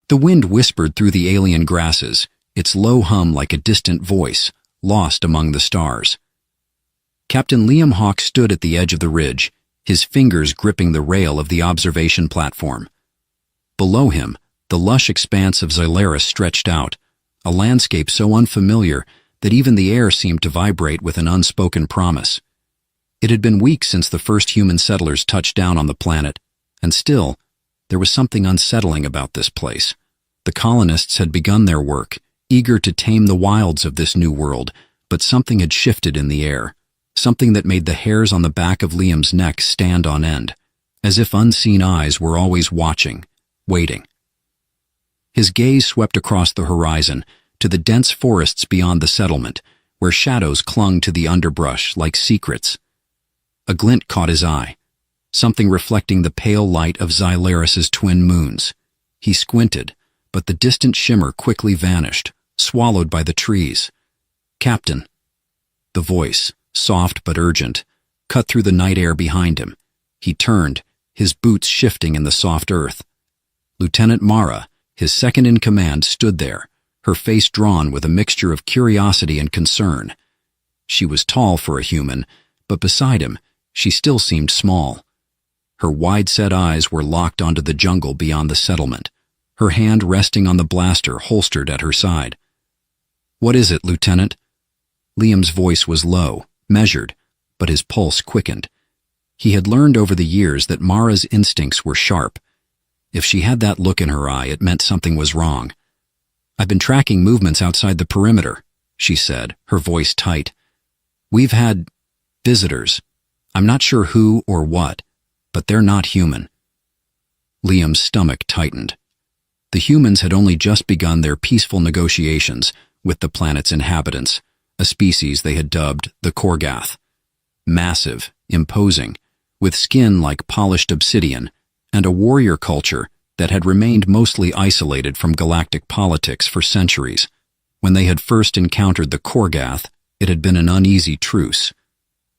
The wind whispered through the alien grasses, its low hum like a distant voice, lost among the stars. Captain Liam Hawke stood at the edge of the ridge, his fingers gripping the rail of the observation platform. Below him, the lush expanse of Xylaris stretched out, a landscape so unfamiliar that even the air seemed to vibrate with an unspoken promise. It had been weeks since the first human settlers touched down on the planet, and still, there was something unsettling about this place. The colonists had begun their work, eager to tame the wilds of this new world, but something had shifted in the air, something that made the hairs on the back of Liam's neck stand on end, as if unseen eyes were always watching, waiting. His gaze swept across the horizon, to the dense forests beyond the settlement, where shadows clung to the underbrush like secrets. A glint caught his eye, something reflecting the pale light of Xylaris's twin moons. He squinted, but the distant shimmer quickly vanished, swallowed by the trees. "Captain." The voice, soft but urgent, cut through the night air behind him. He turned, his boots shifting in the soft earth. Lieutenant Mara, his second-in-command, stood there, her face drawn with a mixture of curiosity and concern. She was tall for a human, but beside him, she still seemed small. Her wide-set eyes were locked onto the jungle beyond the settlement, her hand resting on the blaster holstered at her side. "What is it, Lieutenant?" Liam's voice was low, measured, but his pulse quickened. He had learned over the years that Mara's instincts were sharp. If she had that look in her eye, it meant something was wrong. "I've been tracking movements outside the perimeter," she said, her voice tight. "We've had visitors. I'm not sure who or what, but they're not human." Liam's stomach tightened. The humans had only just begun their peaceful negotiations with the planet's inhabitants, a species they had dubbed the Korgath. Massive, imposing, with skin like polished obsidian, and a warrior culture that had remained mostly isolated from galactic politics for centuries. When they had first encountered the Korgath, it had been an uneasy truce.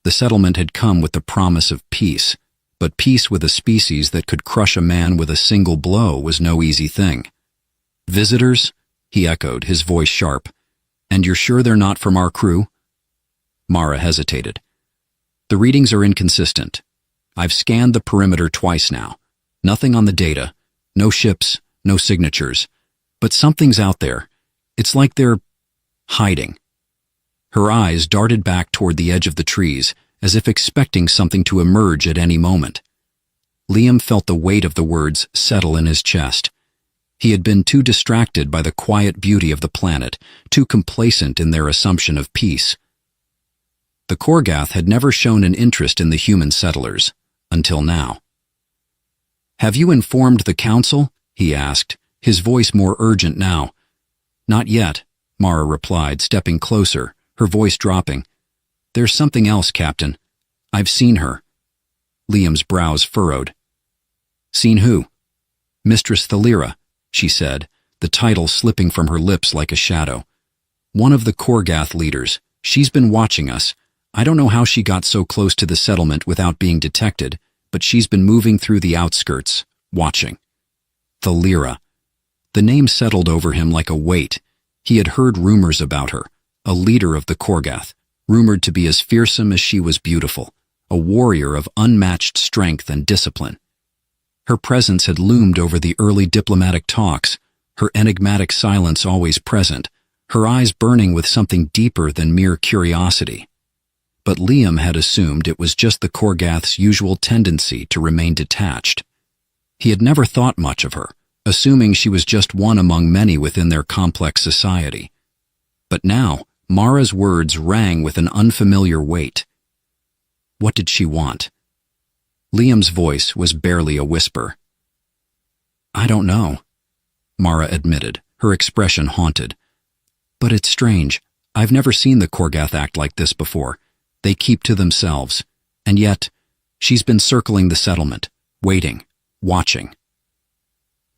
The settlement had come with the promise of peace, but peace with a species that could crush a man with a single blow was no easy thing. "Visitors?" he echoed, his voice sharp. "And you're sure they're not from our crew?" Mara hesitated. "The readings are inconsistent. I've scanned the perimeter twice now. Nothing on the data, no ships, no signatures. But something's out there. It's like they're hiding." Her eyes darted back toward the edge of the trees, as if expecting something to emerge at any moment. Liam felt the weight of the words settle in his chest. He had been too distracted by the quiet beauty of the planet, too complacent in their assumption of peace. The Korgath had never shown an interest in the human settlers, until now. "Have you informed the council?" he asked, his voice more urgent now. "Not yet," Mara replied, stepping closer, her voice dropping. "There's something else, Captain. I've seen her." Liam's brows furrowed. "Seen who?" "Mistress Thalira," she said, the title slipping from her lips like a shadow. "One of the Korgath leaders. She's been watching us. I don't know how she got so close to the settlement without being detected, but she's been moving through the outskirts, watching." Thalira. The name settled over him like a weight. He had heard rumors about her, a leader of the Korgath, rumored to be as fearsome as she was beautiful, a warrior of unmatched strength and discipline. Her presence had loomed over the early diplomatic talks, her enigmatic silence always present, her eyes burning with something deeper than mere curiosity. But Liam had assumed it was just the Korgath's usual tendency to remain detached. He had never thought much of her, assuming she was just one among many within their complex society. But now, Mara's words rang with an unfamiliar weight. What did she want? Liam's voice was barely a whisper. "I don't know," Mara admitted, her expression haunted. "But it's strange. I've never seen the Korgath act like this before. They keep to themselves. And yet, she's been circling the settlement, waiting, watching."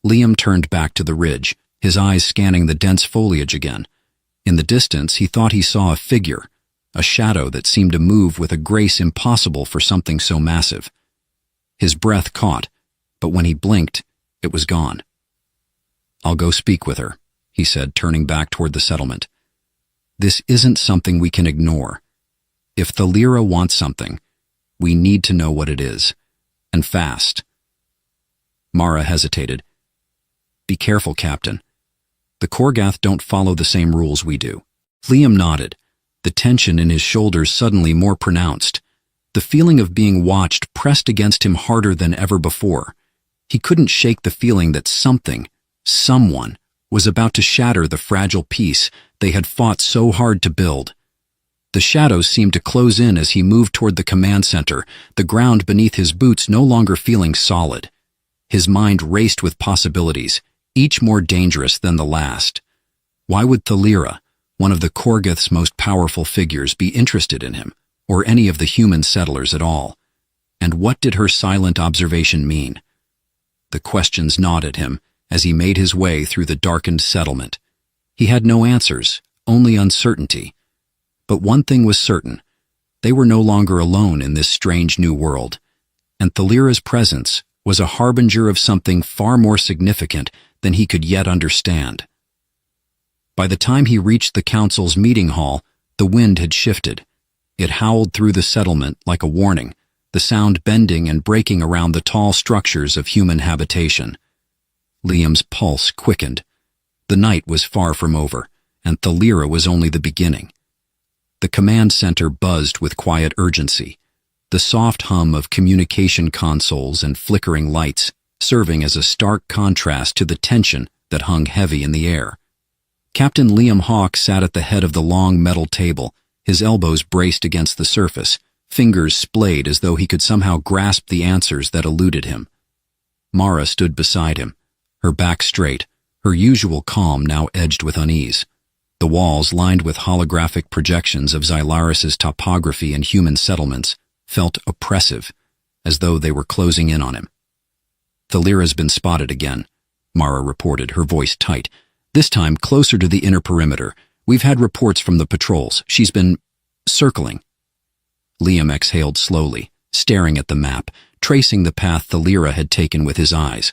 Liam turned back to the ridge, his eyes scanning the dense foliage again. In the distance, he thought he saw a figure, a shadow that seemed to move with a grace impossible for something so massive. His breath caught, but when he blinked, it was gone. I'll go speak with her, he said, turning back toward the settlement. This isn't something we can ignore. If Thalira wants something, we need to know what it is. And fast. Mara hesitated. Be careful, Captain. The Korgath don't follow the same rules we do. Liam nodded, the tension in his shoulders suddenly more pronounced. The feeling of being watched pressed against him harder than ever before. He couldn't shake the feeling that someone, was about to shatter the fragile peace they had fought so hard to build. The shadows seemed to close in as he moved toward the command center, the ground beneath his boots no longer feeling solid. His mind raced with possibilities, each more dangerous than the last. Why would Thalira, one of the Korgath's most powerful figures, be interested in him, or any of the human settlers at all? And what did her silent observation mean? The questions gnawed at him as he made his way through the darkened settlement. He had no answers, only uncertainty. But one thing was certain. They were no longer alone in this strange new world, and Thalira's presence was a harbinger of something far more significant than he could yet understand. By the time he reached the council's meeting hall, the wind had shifted. It howled through the settlement like a warning, the sound bending and breaking around the tall structures of human habitation. Liam's pulse quickened. The night was far from over, and Thalira was only the beginning. The command center buzzed with quiet urgency, the soft hum of communication consoles and flickering lights serving as a stark contrast to the tension that hung heavy in the air. Captain Liam Hawke sat at the head of the long metal table, his elbows braced against the surface, fingers splayed as though he could somehow grasp the answers that eluded him. Mara stood beside him, her back straight, her usual calm now edged with unease. The walls, lined with holographic projections of Xylaris's topography and human settlements, felt oppressive, as though they were closing in on him. Thalira's been spotted again, Mara reported, her voice tight. This time closer to the inner perimeter. We've had reports from the patrols. She's been circling. Liam exhaled slowly, staring at the map, tracing the path Thalira had taken with his eyes.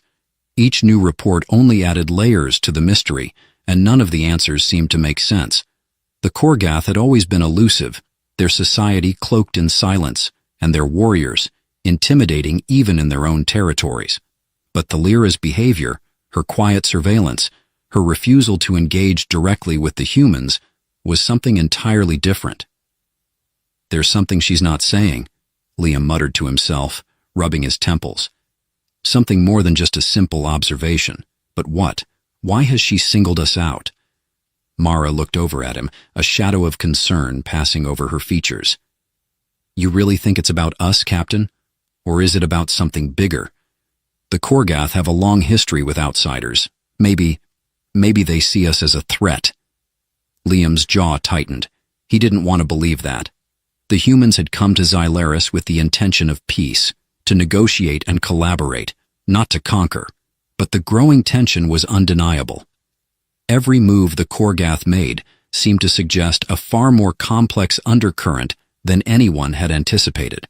Each new report only added layers to the mystery, and none of the answers seemed to make sense. The Korgath had always been elusive, their society cloaked in silence, and their warriors intimidating even in their own territories. But Thalira's behavior, her quiet surveillance, her refusal to engage directly with the humans, was something entirely different. There's something she's not saying, Liam muttered to himself, rubbing his temples. Something more than just a simple observation. But what? Why has she singled us out? Mara looked over at him, a shadow of concern passing over her features. You really think it's about us, Captain? Or is it about something bigger? The Korgath have a long history with outsiders. Maybe they see us as a threat. Liam's jaw tightened. He didn't want to believe that. The humans had come to Xylaris with the intention of peace, to negotiate and collaborate, not to conquer. But the growing tension was undeniable. Every move the Korgath made seemed to suggest a far more complex undercurrent than anyone had anticipated.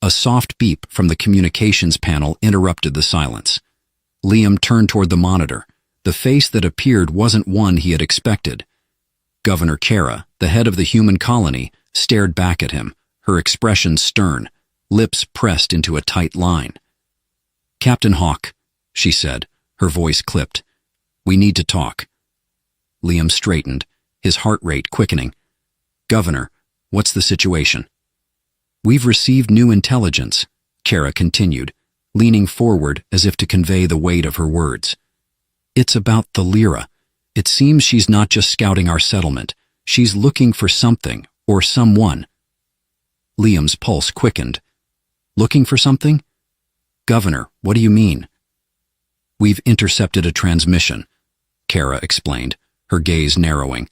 A soft beep from the communications panel interrupted the silence. Liam turned toward the monitor. The face that appeared wasn't one he had expected. Governor Kara, the head of the human colony, stared back at him, her expression stern, lips pressed into a tight line. Captain Hawke, she said, her voice clipped. We need to talk. Liam straightened, his heart rate quickening. Governor, what's the situation? We've received new intelligence, Kara continued, leaning forward as if to convey the weight of her words. It's about Thalira. It seems she's not just scouting our settlement. She's looking for something, or someone. Liam's pulse quickened. Looking for something? Governor, what do you mean? We've intercepted a transmission, Kara explained, her gaze narrowing.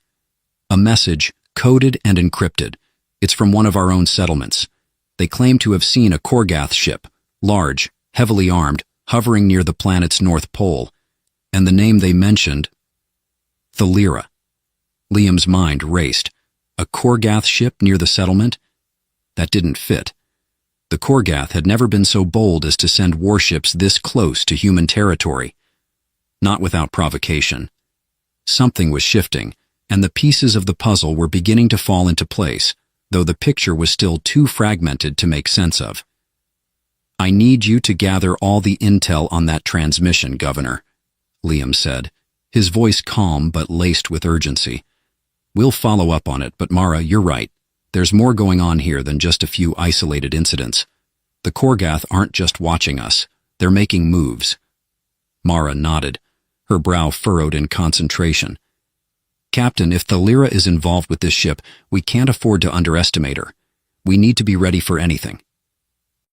A message, coded and encrypted. It's from one of our own settlements. They claim to have seen a Korgath ship, large, heavily armed, hovering near the planet's north pole. And the name they mentioned, Thalira. Liam's mind raced. A Korgath ship near the settlement? That didn't fit. The Korgath had never been so bold as to send warships this close to human territory. not without provocation. Something was shifting, and the pieces of the puzzle were beginning to fall into place, though the picture was still too fragmented to make sense of. "I need you to gather all the intel on that transmission, Governor," Liam said, his voice calm but laced with urgency. "We'll follow up on it, but Mara, you're right. There's more going on here than just a few isolated incidents. The Korgath aren't just watching us, they're making moves." Mara nodded, her brow furrowed in concentration. "Captain, if Thalira is involved with this ship, we can't afford to underestimate her. We need to be ready for anything."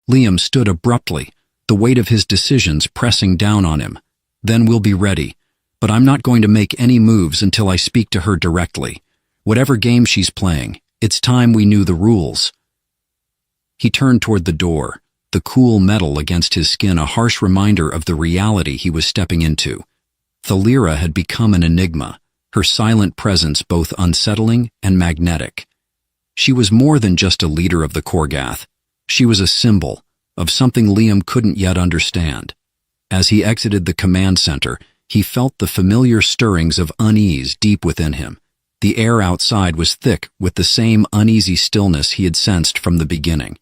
Liam stood abruptly, the weight of his decisions pressing down on him. "Then we'll be ready. But I'm not going to make any moves until I speak to her directly. Whatever game she's playing, it's time we knew the rules." He turned toward the door, the cool metal against his skin a harsh reminder of the reality he was stepping into. Thalira had become an enigma, her silent presence both unsettling and magnetic. She was more than just a leader of the Korgath. She was a symbol of something Liam couldn't yet understand. As he exited the command center, he felt the familiar stirrings of unease deep within him. The air outside was thick with the same uneasy stillness he had sensed from the beginning.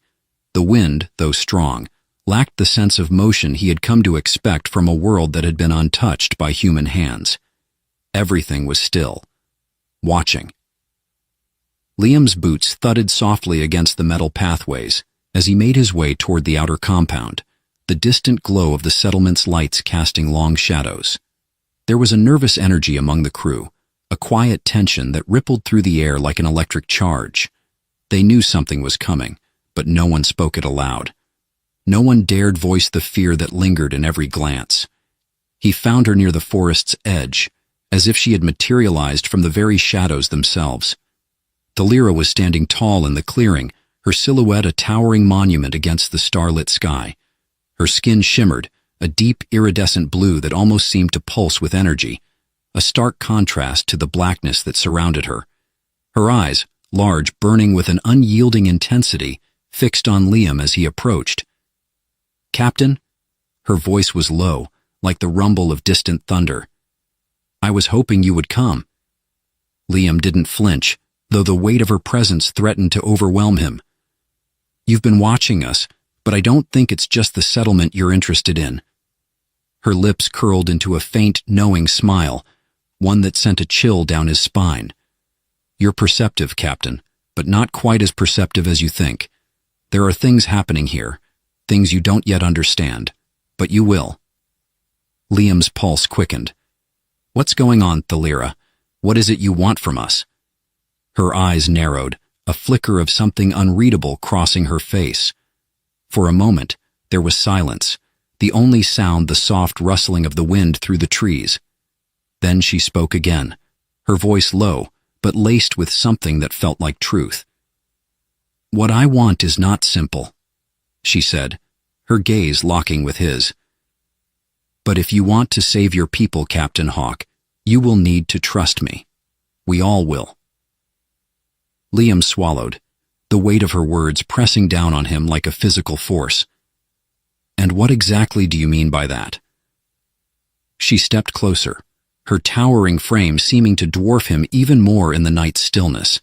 The wind, though strong, lacked the sense of motion he had come to expect from a world that had been untouched by human hands. Everything was still, watching. Liam's boots thudded softly against the metal pathways as he made his way toward the outer compound, the distant glow of the settlement's lights casting long shadows. There was a nervous energy among the crew, a quiet tension that rippled through the air like an electric charge. They knew something was coming, but no one spoke it aloud. No one dared voice the fear that lingered in every glance. He found her near the forest's edge, as if she had materialized from the very shadows themselves. Thalira was standing tall in the clearing, her silhouette a towering monument against the starlit sky. Her skin shimmered, a deep iridescent blue that almost seemed to pulse with energy, a stark contrast to the blackness that surrounded her. Her eyes, large, burning with an unyielding intensity, fixed on Liam as he approached. "Captain?" Her voice was low, like the rumble of distant thunder. "I was hoping you would come." Liam didn't flinch, though the weight of her presence threatened to overwhelm him. "You've been watching us, but I don't think it's just the settlement you're interested in." Her lips curled into a faint, knowing smile, one that sent a chill down his spine. "You're perceptive, Captain, but not quite as perceptive as you think. There are things happening here, things you don't yet understand, but you will." Liam's pulse quickened. "What's going on, Thalira? What is it you want from us?" Her eyes narrowed, a flicker of something unreadable crossing her face. For a moment, there was silence, the only sound the soft rustling of the wind through the trees. Then she spoke again, her voice low, but laced with something that felt like truth. "What I want is not simple," she said, her gaze locking with his. "But if you want to save your people, Captain Hawk, you will need to trust me. We all will." Liam swallowed, the weight of her words pressing down on him like a physical force. "And what exactly do you mean by that?" She stepped closer, her towering frame seeming to dwarf him even more in the night's stillness.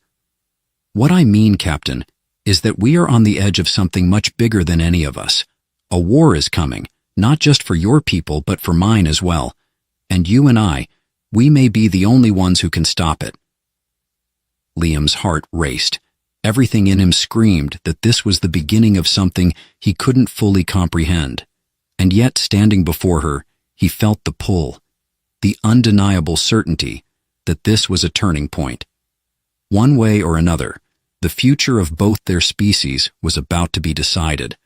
"What I mean, Captain, is that we are on the edge of something much bigger than any of us. A war is coming, not just for your people but for mine as well. And you and I, we may be the only ones who can stop it." Liam's heart raced. Everything in him screamed that this was the beginning of something he couldn't fully comprehend. And yet, standing before her, he felt the pull, the undeniable certainty that this was a turning point. One way or another, the future of both their species was about to be decided.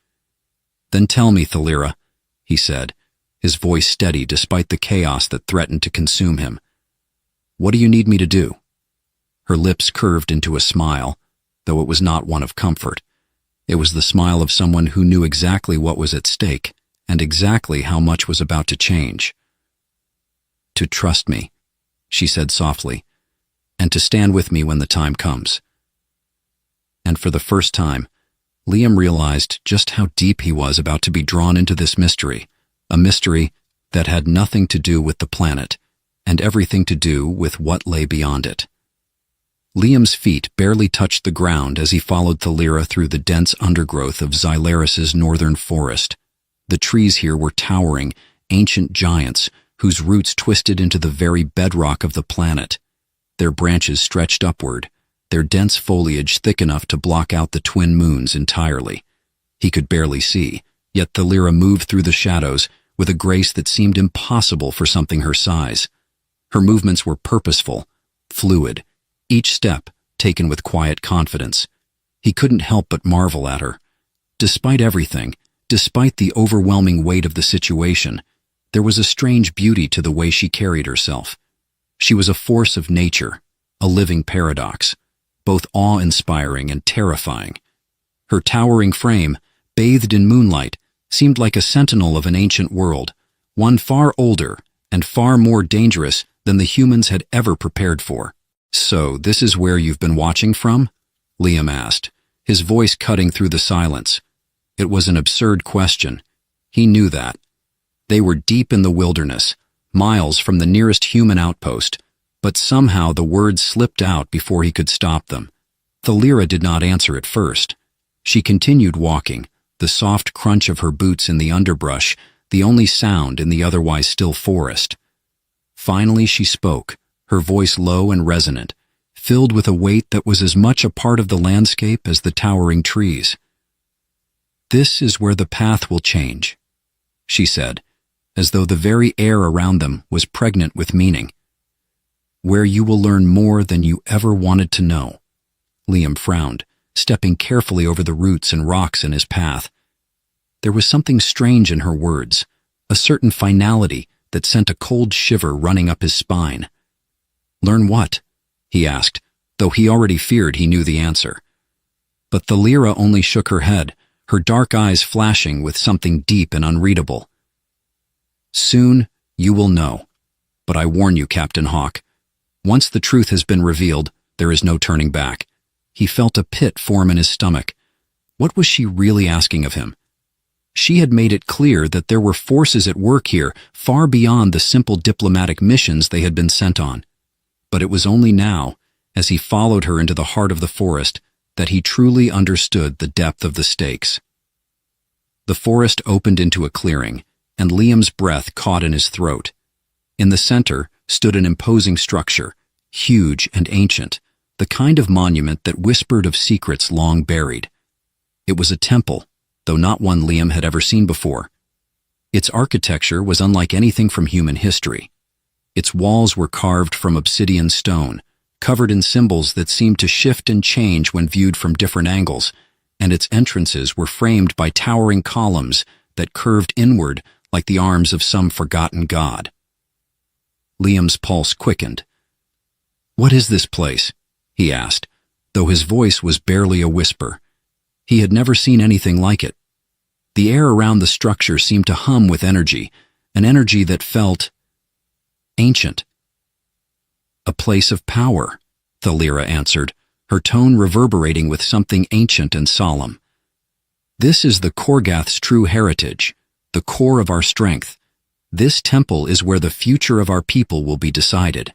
"Then tell me, Thalira," he said, his voice steady despite the chaos that threatened to consume him. "What do you need me to do?" Her lips curved into a smile, though it was not one of comfort. It was the smile of someone who knew exactly what was at stake and exactly how much was about to change. "To trust me," she said softly, "and to stand with me when the time comes." And for the first time, Liam realized just how deep he was about to be drawn into this mystery, a mystery that had nothing to do with the planet, and everything to do with what lay beyond it. Liam's feet barely touched the ground as he followed Thalira through the dense undergrowth of Xylaris's northern forest. The trees here were towering, ancient giants whose roots twisted into the very bedrock of the planet. Their branches stretched upward, their dense foliage thick enough to block out the twin moons entirely. He could barely see, yet Thalira moved through the shadows with a grace that seemed impossible for something her size. Her movements were purposeful, fluid, each step taken with quiet confidence. He couldn't help but marvel at her. Despite everything, despite the overwhelming weight of the situation, there was a strange beauty to the way she carried herself. She was a force of nature, a living paradox, both awe-inspiring and terrifying. Her towering frame, bathed in moonlight, seemed like a sentinel of an ancient world, one far older and far more dangerous than the humans had ever prepared for. "So, this is where you've been watching from?" Liam asked, his voice cutting through the silence. It was an absurd question. He knew that. They were deep in the wilderness, miles from the nearest human outpost, but somehow the words slipped out before he could stop them. Thalira did not answer at first. She continued walking, the soft crunch of her boots in the underbrush, the only sound in the otherwise still forest. Finally she spoke, her voice low and resonant, filled with a weight that was as much a part of the landscape as the towering trees. "This is where the path will change," she said, as though the very air around them was pregnant with meaning. "Where you will learn more than you ever wanted to know." Liam frowned, stepping carefully over the roots and rocks in his path. There was something strange in her words, a certain finality that sent a cold shiver running up his spine. "Learn what?" he asked, though he already feared he knew the answer. But Thalira only shook her head, her dark eyes flashing with something deep and unreadable. "Soon you will know. But I warn you, Captain Hawk, once the truth has been revealed, there is no turning back." He felt a pit form in his stomach. What was she really asking of him? She had made it clear that there were forces at work here far beyond the simple diplomatic missions they had been sent on. But it was only now, as he followed her into the heart of the forest, that he truly understood the depth of the stakes. The forest opened into a clearing, and Liam's breath caught in his throat. In the center stood an imposing structure, huge and ancient, the kind of monument that whispered of secrets long buried. It was a temple, though not one Liam had ever seen before. Its architecture was unlike anything from human history. Its walls were carved from obsidian stone, covered in symbols that seemed to shift and change when viewed from different angles, and its entrances were framed by towering columns that curved inward like the arms of some forgotten god. Liam's pulse quickened. "What is this place?" he asked, though his voice was barely a whisper. He had never seen anything like it. The air around the structure seemed to hum with energy, an energy that felt ancient. "A place of power," Thalira answered, her tone reverberating with something ancient and solemn. "This is the Korgath's true heritage, the core of our strength. This temple is where the future of our people will be decided."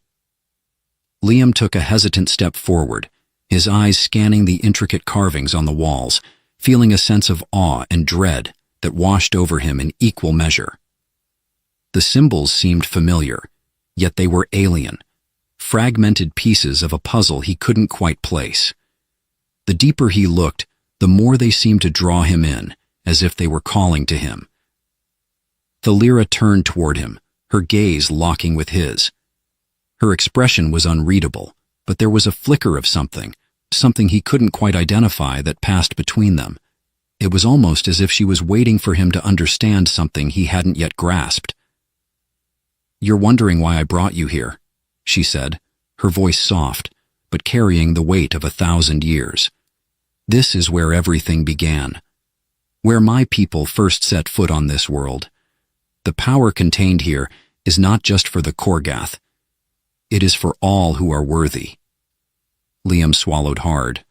Liam took a hesitant step forward, his eyes scanning the intricate carvings on the walls, feeling a sense of awe and dread that washed over him in equal measure. The symbols seemed familiar, yet they were alien, fragmented pieces of a puzzle he couldn't quite place. The deeper he looked, the more they seemed to draw him in, as if they were calling to him. Thalira turned toward him, her gaze locking with his. Her expression was unreadable, but there was a flicker of something he couldn't quite identify that passed between them. It was almost as if she was waiting for him to understand something he hadn't yet grasped. "You're wondering why I brought you here," she said, her voice soft, but carrying the weight of 1,000 years. "This is where everything began, where my people first set foot on this world. The power contained here is not just for the Korgath. It is for all who are worthy." Liam swallowed hard.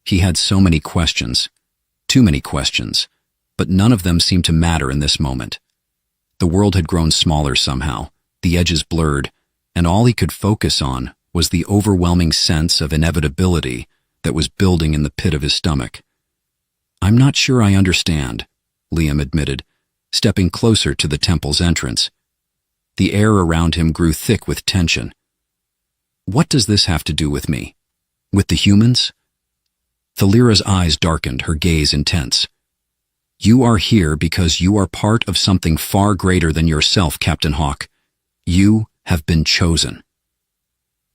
He had so many questions, too many questions, but none of them seemed to matter in this moment. The world had grown smaller somehow, the edges blurred, and all he could focus on was the overwhelming sense of inevitability that was building in the pit of his stomach. "I'm not sure I understand," Liam admitted, stepping closer to the temple's entrance. The air around him grew thick with tension. "What does this have to do with me? With the humans?" Thalira's eyes darkened, her gaze intense. "You are here because you are part of something far greater than yourself, Captain Hawk. You have been chosen."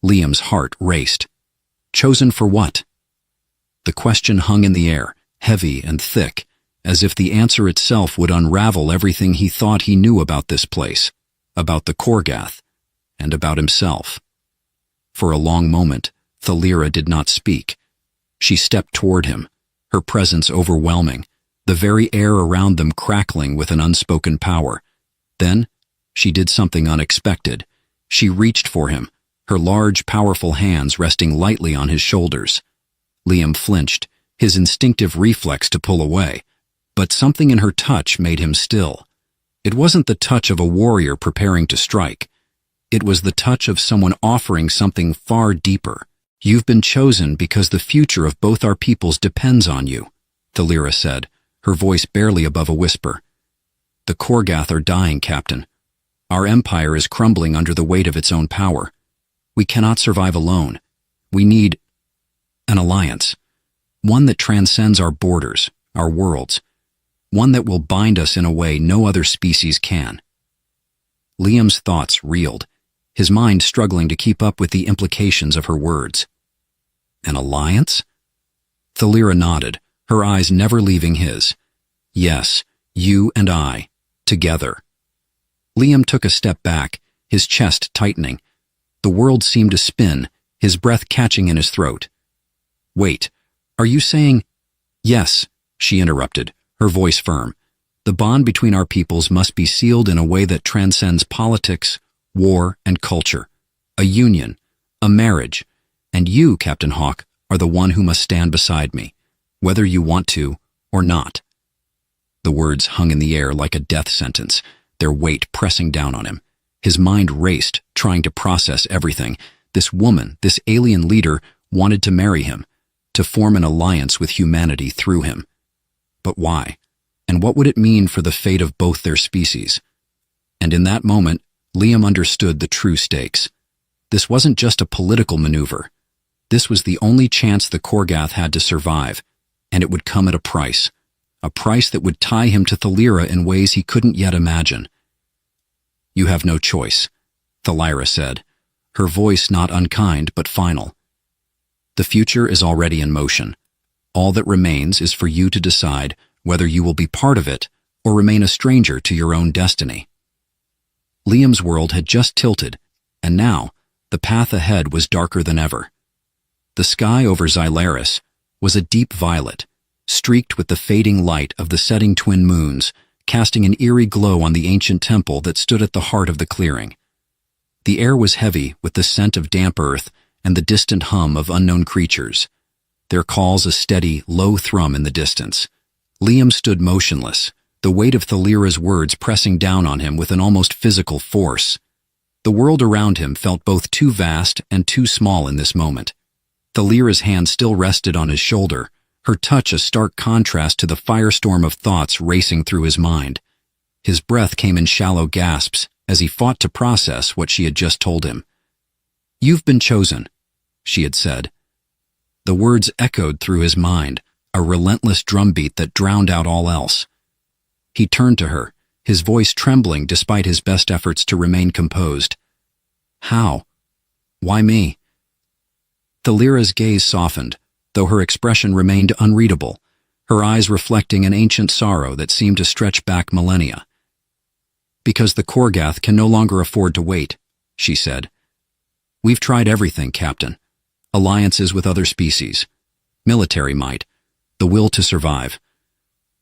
Liam's heart raced. Chosen for what? The question hung in the air, heavy and thick, as if the answer itself would unravel everything he thought he knew about this place, about the Korgath, and about himself. For a long moment, Thalira did not speak. She stepped toward him, her presence overwhelming, the very air around them crackling with an unspoken power. Then, she did something unexpected. She reached for him, her large, powerful hands resting lightly on his shoulders. Liam flinched, his instinctive reflex to pull away, but something in her touch made him still. It wasn't the touch of a warrior preparing to strike. It was the touch of someone offering something far deeper. "You've been chosen because the future of both our peoples depends on you," Thalira said, her voice barely above a whisper. "The Korgath are dying, Captain. Our empire is crumbling under the weight of its own power. We cannot survive alone. We need an alliance, one that transcends our borders, our worlds, one that will bind us in a way no other species can." Liam's thoughts reeled, his mind struggling to keep up with the implications of her words. "An alliance?" Thalira nodded, her eyes never leaving his. "Yes, you and I, together." Liam took a step back, his chest tightening. The world seemed to spin, his breath catching in his throat. "Wait, are you saying—" "Yes," she interrupted, her voice firm. "The bond between our peoples must be sealed in a way that transcends politics, war, and culture. A union, a marriage, and you, Captain Hawk, are the one who must stand beside me, whether you want to or not." The words hung in the air like a death sentence, their weight pressing down on him. His mind raced, trying to process everything. This woman, this alien leader, wanted to marry him, to form an alliance with humanity through him. But why? And what would it mean for the fate of both their species? And in that moment, Liam understood the true stakes. This wasn't just a political maneuver. This was the only chance the Korgath had to survive, and it would come at a price that would tie him to Thalira in ways he couldn't yet imagine. "You have no choice," Thalira said, her voice not unkind but final. "The future is already in motion. All that remains is for you to decide whether you will be part of it or remain a stranger to your own destiny." Liam's world had just tilted, and now the path ahead was darker than ever. The sky over Xylaris was a deep violet, streaked with the fading light of the setting twin moons, casting an eerie glow on the ancient temple that stood at the heart of the clearing. The air was heavy with the scent of damp earth and the distant hum of unknown creatures, their calls a steady, low thrum in the distance. Liam stood motionless, the weight of Thalira's words pressing down on him with an almost physical force. The world around him felt both too vast and too small in this moment. Thalira's hand still rested on his shoulder, her touch a stark contrast to the firestorm of thoughts racing through his mind. His breath came in shallow gasps as he fought to process what she had just told him. "You've been chosen," she had said. The words echoed through his mind, a relentless drumbeat that drowned out all else. He turned to her, his voice trembling despite his best efforts to remain composed. "How? Why me?" Thalira's gaze softened, though her expression remained unreadable, her eyes reflecting an ancient sorrow that seemed to stretch back millennia. "Because the Korgath can no longer afford to wait," she said. "We've tried everything, Captain. Alliances with other species, military might, the will to survive.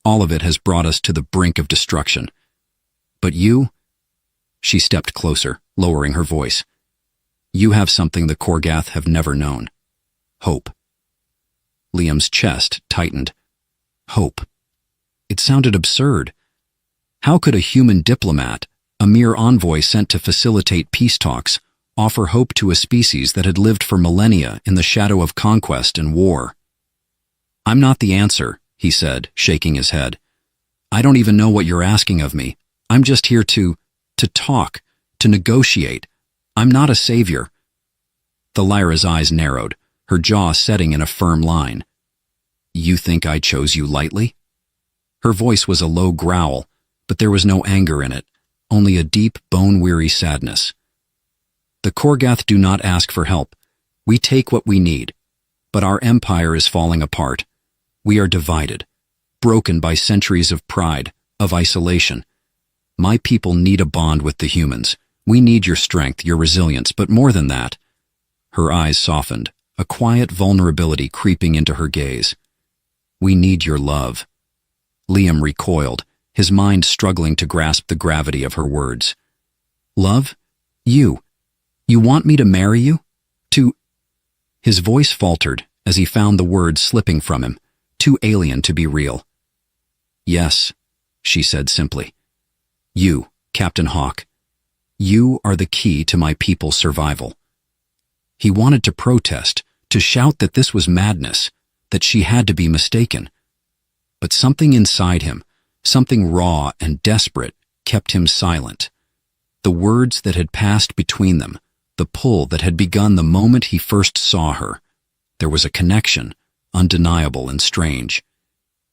All of it has brought us to the brink of destruction. But you—" She stepped closer, lowering her voice. "You have something the Korgath have never known. Hope." Liam's chest tightened. Hope. It sounded absurd. How could a human diplomat, a mere envoy sent to facilitate peace talks, offer hope to a species that had lived for millennia in the shadow of conquest and war? "I'm not the answer," he said, shaking his head. "I don't even know what you're asking of me. I'm just here to talk, to negotiate. I'm not a savior." Thalira's eyes narrowed, her jaw setting in a firm line. "You think I chose you lightly?" Her voice was a low growl, but there was no anger in it, only a deep, bone-weary sadness. "The Korgath do not ask for help. We take what we need. But our empire is falling apart. We are divided, broken by centuries of pride, of isolation. My people need a bond with the humans. We need your strength, your resilience, but more than that." Her eyes softened, a quiet vulnerability creeping into her gaze. "We need your love." Liam recoiled, his mind struggling to grasp the gravity of her words. "Love? You? You want me to marry you? To—" His voice faltered as he found the words slipping from him, too alien to be real. "Yes," she said simply. "You, Captain Hawk. You are the key to my people's survival." He wanted to protest, to shout that this was madness, that she had to be mistaken. But something inside him, something raw and desperate, kept him silent. The words that had passed between them, the pull that had begun the moment he first saw her. There was a connection, undeniable and strange.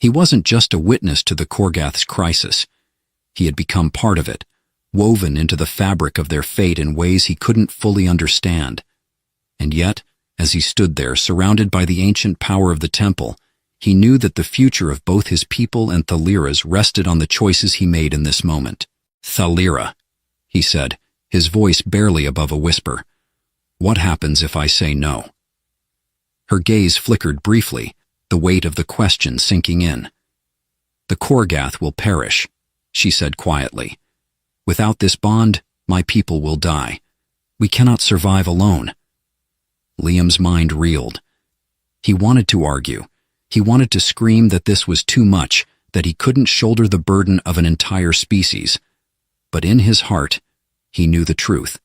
He wasn't just a witness to the Korgath's crisis. He had become part of it, woven into the fabric of their fate in ways he couldn't fully understand. And yet, as he stood there, surrounded by the ancient power of the temple, he knew that the future of both his people and Thalira's rested on the choices he made in this moment. "Thalira," he said, his voice barely above a whisper, "what happens if I say no?" Her gaze flickered briefly, the weight of the question sinking in. "The Korgath will perish," she said quietly. "Without this bond, my people will die. We cannot survive alone." Liam's mind reeled. He wanted to argue. He wanted to scream that this was too much, that he couldn't shoulder the burden of an entire species. But in his heart, he knew the truth.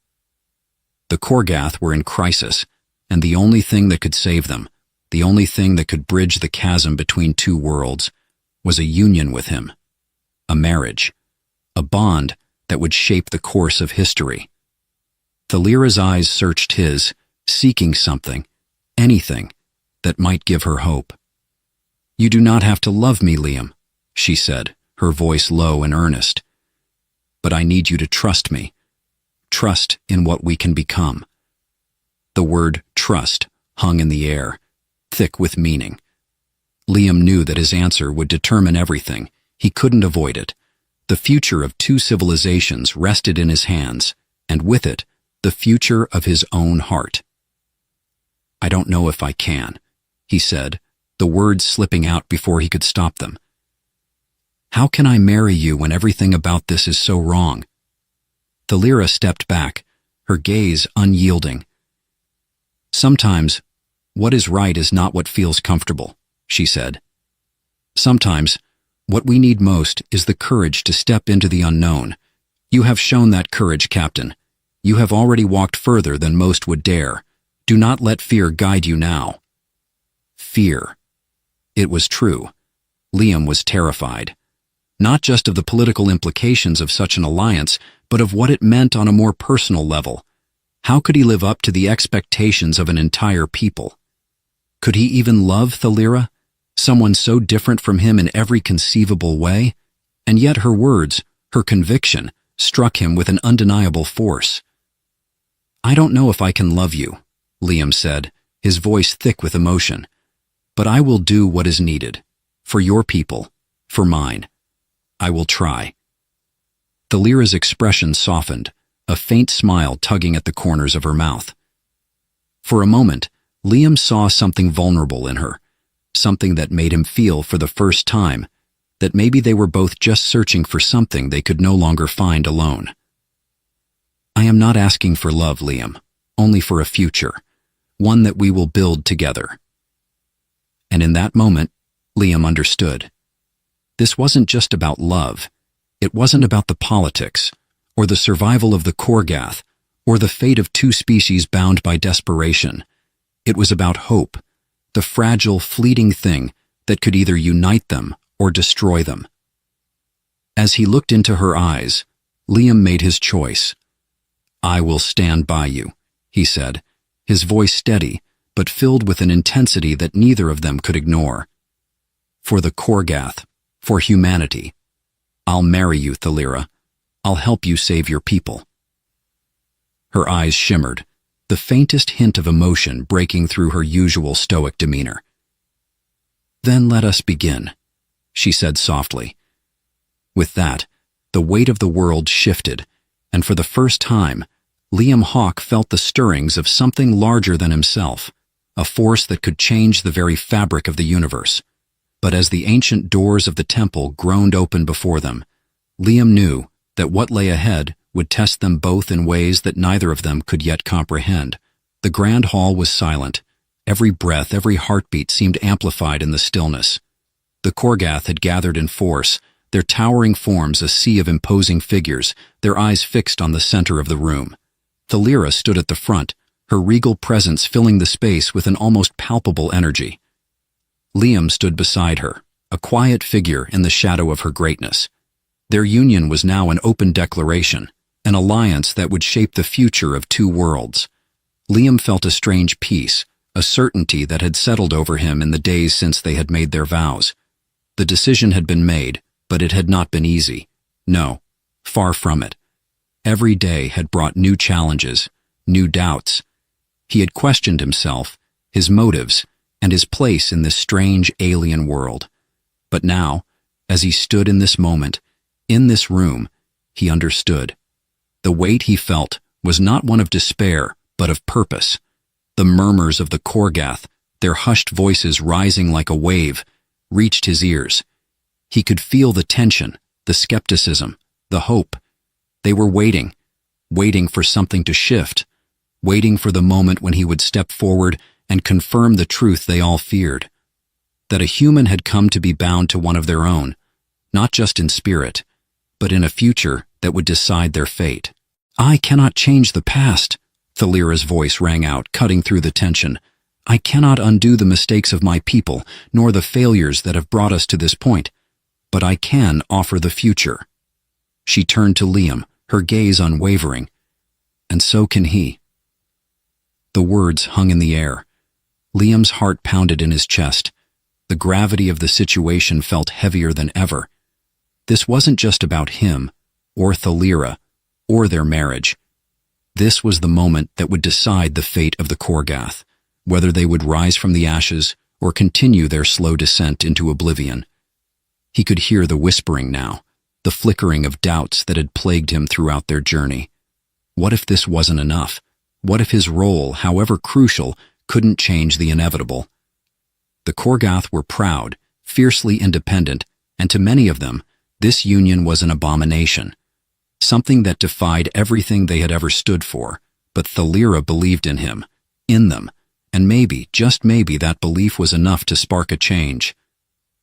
The Korgath were in crisis, and the only thing that could save them, the only thing that could bridge the chasm between two worlds, was a union with him. A marriage. A bond that would shape the course of history. Thalira's eyes searched his, seeking something, anything, that might give her hope. "You do not have to love me, Liam," she said, her voice low and earnest. "But I need you to trust me. Trust in what we can become." The word trust hung in the air, thick with meaning. Liam knew that his answer would determine everything. He couldn't avoid it. The future of two civilizations rested in his hands, and with it, the future of his own heart. "I don't know if I can," he said, the words slipping out before he could stop them. "How can I marry you when everything about this is so wrong?" Thalira stepped back, her gaze unyielding. "Sometimes, what is right is not what feels comfortable," she said. "Sometimes, what we need most is the courage to step into the unknown. You have shown that courage, Captain. You have already walked further than most would dare. Do not let fear guide you now." Fear. It was true. Liam was terrified. Not just of the political implications of such an alliance, but of what it meant on a more personal level. How could he live up to the expectations of an entire people? Could he even love Thalira, someone so different from him in every conceivable way? And yet her words, her conviction, struck him with an undeniable force. "I don't know if I can love you," Liam said, his voice thick with emotion. "But I will do what is needed. For your people, for mine. I will try." Thalira's expression softened, a faint smile tugging at the corners of her mouth. For a moment, Liam saw something vulnerable in her, something that made him feel for the first time that maybe they were both just searching for something they could no longer find alone. "I am not asking for love, Liam, only for a future, one that we will build together." And in that moment, Liam understood. This wasn't just about love. It wasn't about the politics, or the survival of the Korgath, or the fate of two species bound by desperation. It was about hope, the fragile, fleeting thing that could either unite them or destroy them. As he looked into her eyes, Liam made his choice. "I will stand by you," he said, his voice steady, but filled with an intensity that neither of them could ignore. "For the Korgath, for humanity. I'll marry you, Thalira. I'll help you save your people." Her eyes shimmered, the faintest hint of emotion breaking through her usual stoic demeanor. "Then let us begin," she said softly. With that, the weight of the world shifted, and for the first time, Liam Hawke felt the stirrings of something larger than himself, a force that could change the very fabric of the universe. But as the ancient doors of the temple groaned open before them, Liam knew that what lay ahead would test them both in ways that neither of them could yet comprehend. The grand hall was silent. Every breath, every heartbeat seemed amplified in the stillness. The Korgath had gathered in force, their towering forms a sea of imposing figures, their eyes fixed on the center of the room. Thalira stood at the front, her regal presence filling the space with an almost palpable energy. Liam stood beside her, a quiet figure in the shadow of her greatness. Their union was now an open declaration, an alliance that would shape the future of two worlds. Liam felt a strange peace, a certainty that had settled over him in the days since they had made their vows. The decision had been made, but it had not been easy. No, far from it. Every day had brought new challenges, new doubts. He had questioned himself, his motives, and his place in this strange alien world. But now, as he stood in this moment, in this room, he understood. The weight he felt was not one of despair, but of purpose. The murmurs of the Korgath, their hushed voices rising like a wave, reached his ears. He could feel the tension, the skepticism, the hope. They were waiting for something to shift, waiting for the moment when he would step forward and confirm the truth they all feared. That a human had come to be bound to one of their own, not just in spirit, but in a future that would decide their fate. "I cannot change the past," Thalira's voice rang out, cutting through the tension. "I cannot undo the mistakes of my people, nor the failures that have brought us to this point. But I can offer the future." She turned to Liam, her gaze unwavering. "And so can he." The words hung in the air. Liam's heart pounded in his chest. The gravity of the situation felt heavier than ever. This wasn't just about him, or Thalira, or their marriage. This was the moment that would decide the fate of the Korgath, whether they would rise from the ashes or continue their slow descent into oblivion. He could hear the whispering now, the flickering of doubts that had plagued him throughout their journey. What if this wasn't enough? What if his role, however crucial, couldn't change the inevitable? The Korgath were proud, fiercely independent, and to many of them, this union was an abomination. Something that defied everything they had ever stood for. But Thalira believed in him, in them, and maybe, just maybe, that belief was enough to spark a change.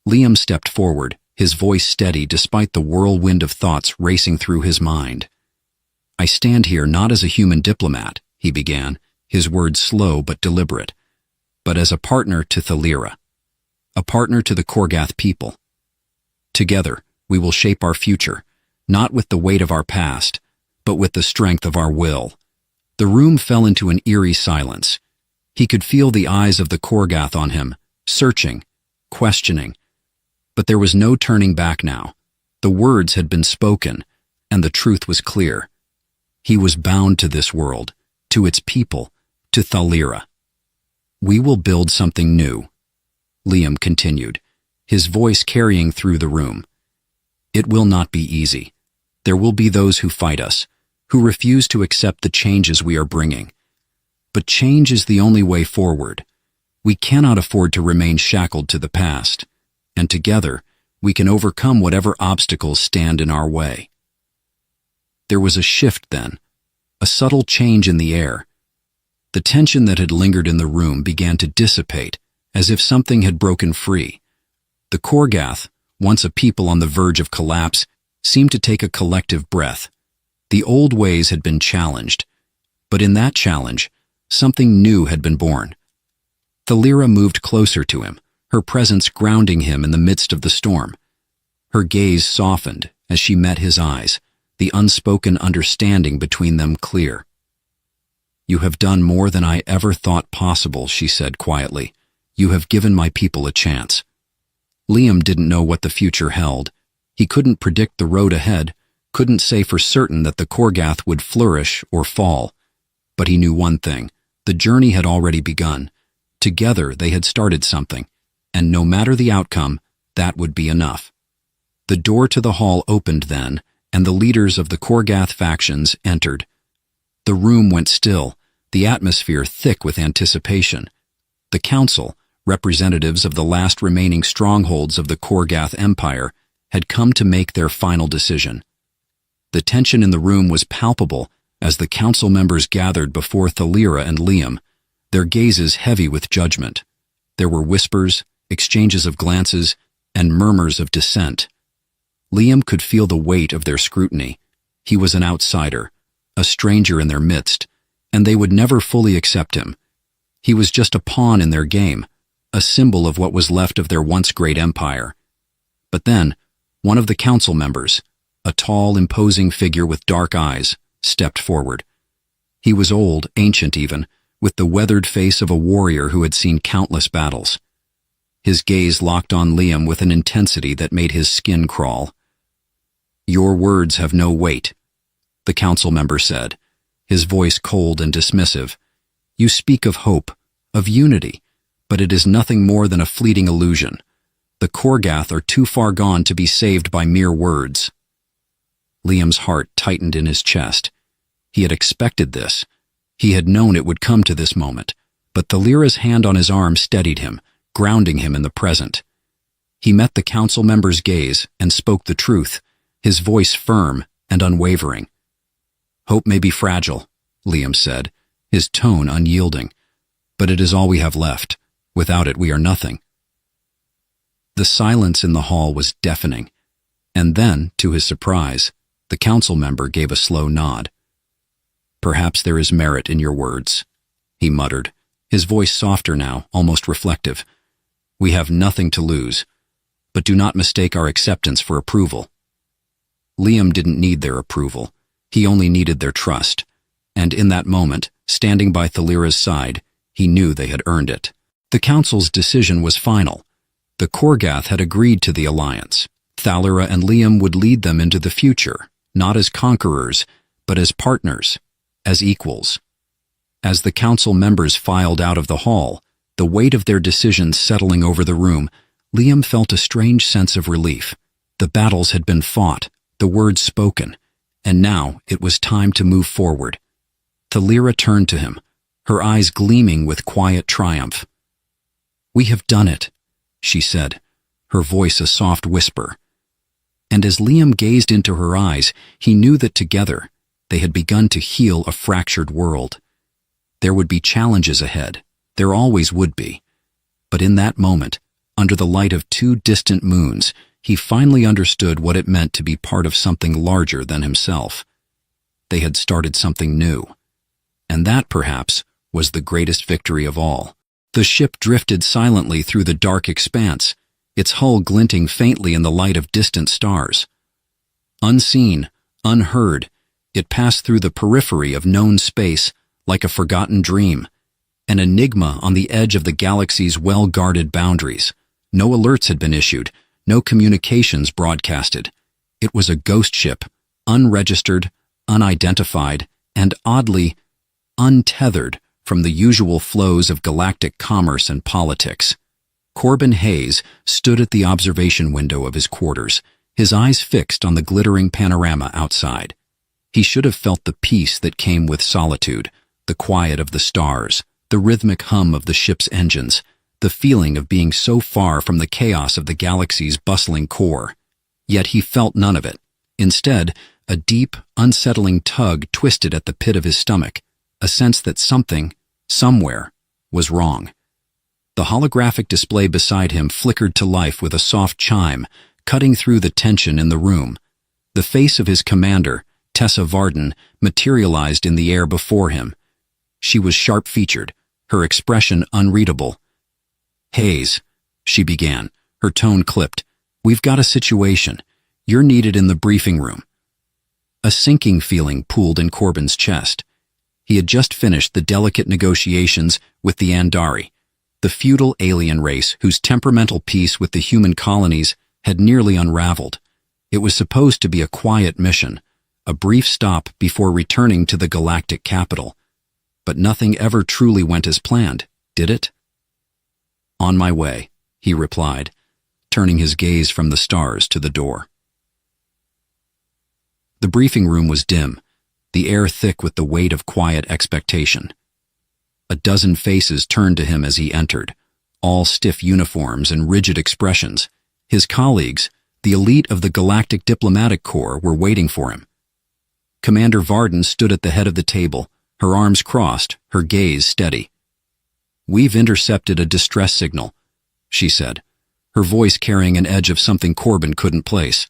Liam stepped forward, his voice steady despite the whirlwind of thoughts racing through his mind. "I stand here not as a human diplomat," he began, his words slow but deliberate, "but as a partner to Thalira, a partner to the Korgath people. Together, we will shape our future, not with the weight of our past, but with the strength of our will." The room fell into an eerie silence. He could feel the eyes of the Korgath on him, searching, questioning. But there was no turning back now. The words had been spoken, and the truth was clear. He was bound to this world, to its people, to Thalira. "We will build something new," Liam continued, his voice carrying through the room. "It will not be easy. There will be those who fight us, who refuse to accept the changes we are bringing. But change is the only way forward. We cannot afford to remain shackled to the past, and together we can overcome whatever obstacles stand in our way." There was a shift then, a subtle change in the air. The tension that had lingered in the room began to dissipate, as if something had broken free. The Korgath, once a people on the verge of collapse, seemed to take a collective breath. The old ways had been challenged, but in that challenge, something new had been born. Thalira moved closer to him, her presence grounding him in the midst of the storm. Her gaze softened as she met his eyes, the unspoken understanding between them clear. "You have done more than I ever thought possible," she said quietly. "You have given my people a chance." Liam didn't know what the future held. He couldn't predict the road ahead, couldn't say for certain that the Korgath would flourish or fall. But he knew one thing: the journey had already begun. Together they had started something, and no matter the outcome, that would be enough. The door to the hall opened then, and the leaders of the Korgath factions entered. The room went still, the atmosphere thick with anticipation. The council, representatives of the last remaining strongholds of the Korgath Empire, had come to make their final decision. The tension in the room was palpable as the council members gathered before Thalira and Liam, their gazes heavy with judgment. There were whispers, exchanges of glances, and murmurs of dissent. Liam could feel the weight of their scrutiny. He was an outsider, a stranger in their midst, and they would never fully accept him. He was just a pawn in their game, a symbol of what was left of their once great empire. But then, one of the council members, a tall, imposing figure with dark eyes, stepped forward. He was old, ancient even, with the weathered face of a warrior who had seen countless battles. His gaze locked on Liam with an intensity that made his skin crawl. "Your words have no weight," the council member said, his voice cold and dismissive. "You speak of hope, of unity, but it is nothing more than a fleeting illusion. The Korgath are too far gone to be saved by mere words." Liam's heart tightened in his chest. He had expected this. He had known it would come to this moment, but Thalira's hand on his arm steadied him, grounding him in the present. He met the council member's gaze and spoke the truth, his voice firm and unwavering. "Hope may be fragile," Liam said, his tone unyielding, "but it is all we have left. Without it, we are nothing." The silence in the hall was deafening, and then, to his surprise, the council member gave a slow nod. "Perhaps there is merit in your words," he muttered, his voice softer now, almost reflective. "We have nothing to lose, but do not mistake our acceptance for approval." Liam didn't need their approval. He only needed their trust, and in that moment, standing by Thalira's side, he knew they had earned it. The council's decision was final. The Korgath had agreed to the alliance. Thalira and Liam would lead them into the future, not as conquerors, but as partners, as equals. As the council members filed out of the hall, the weight of their decision settling over the room, Liam felt a strange sense of relief. The battles had been fought, the words spoken, and now it was time to move forward. Thalira turned to him, her eyes gleaming with quiet triumph. "We have done it," she said, her voice a soft whisper. And as Liam gazed into her eyes, he knew that together they had begun to heal a fractured world. There would be challenges ahead, there always would be. But in that moment, under the light of two distant moons, he finally understood what it meant to be part of something larger than himself. They had started something new. And that, perhaps, was the greatest victory of all. The ship drifted silently through the dark expanse, its hull glinting faintly in the light of distant stars. Unseen, unheard, it passed through the periphery of known space like a forgotten dream, an enigma on the edge of the galaxy's well-guarded boundaries. No alerts had been issued, no communications broadcasted. It was a ghost ship, unregistered, unidentified, and oddly untethered from the usual flows of galactic commerce and politics. Corbin Hayes stood at the observation window of his quarters, his eyes fixed on the glittering panorama outside. He should have felt the peace that came with solitude, the quiet of the stars, the rhythmic hum of the ship's engines, the feeling of being so far from the chaos of the galaxy's bustling core. Yet he felt none of it. Instead, a deep, unsettling tug twisted at the pit of his stomach, a sense that something, somewhere, was wrong. The holographic display beside him flickered to life with a soft chime, cutting through the tension in the room. The face of his commander, Tessa Varden, materialized in the air before him. She was sharp-featured, her expression unreadable. "Hayes," she began, her tone clipped. "We've got a situation. You're needed in the briefing room." A sinking feeling pooled in Corbin's chest. He had just finished the delicate negotiations with the Andari, the feudal alien race whose temperamental peace with the human colonies had nearly unraveled. It was supposed to be a quiet mission, a brief stop before returning to the galactic capital. But nothing ever truly went as planned, did it? "On my way," he replied, turning his gaze from the stars to the door. The briefing room was dim, the air thick with the weight of quiet expectation. A dozen faces turned to him as he entered, all stiff uniforms and rigid expressions. His colleagues, the elite of the Galactic Diplomatic Corps, were waiting for him. Commander Varden stood at the head of the table, her arms crossed, her gaze steady. "We've intercepted a distress signal," she said, her voice carrying an edge of something Corbin couldn't place.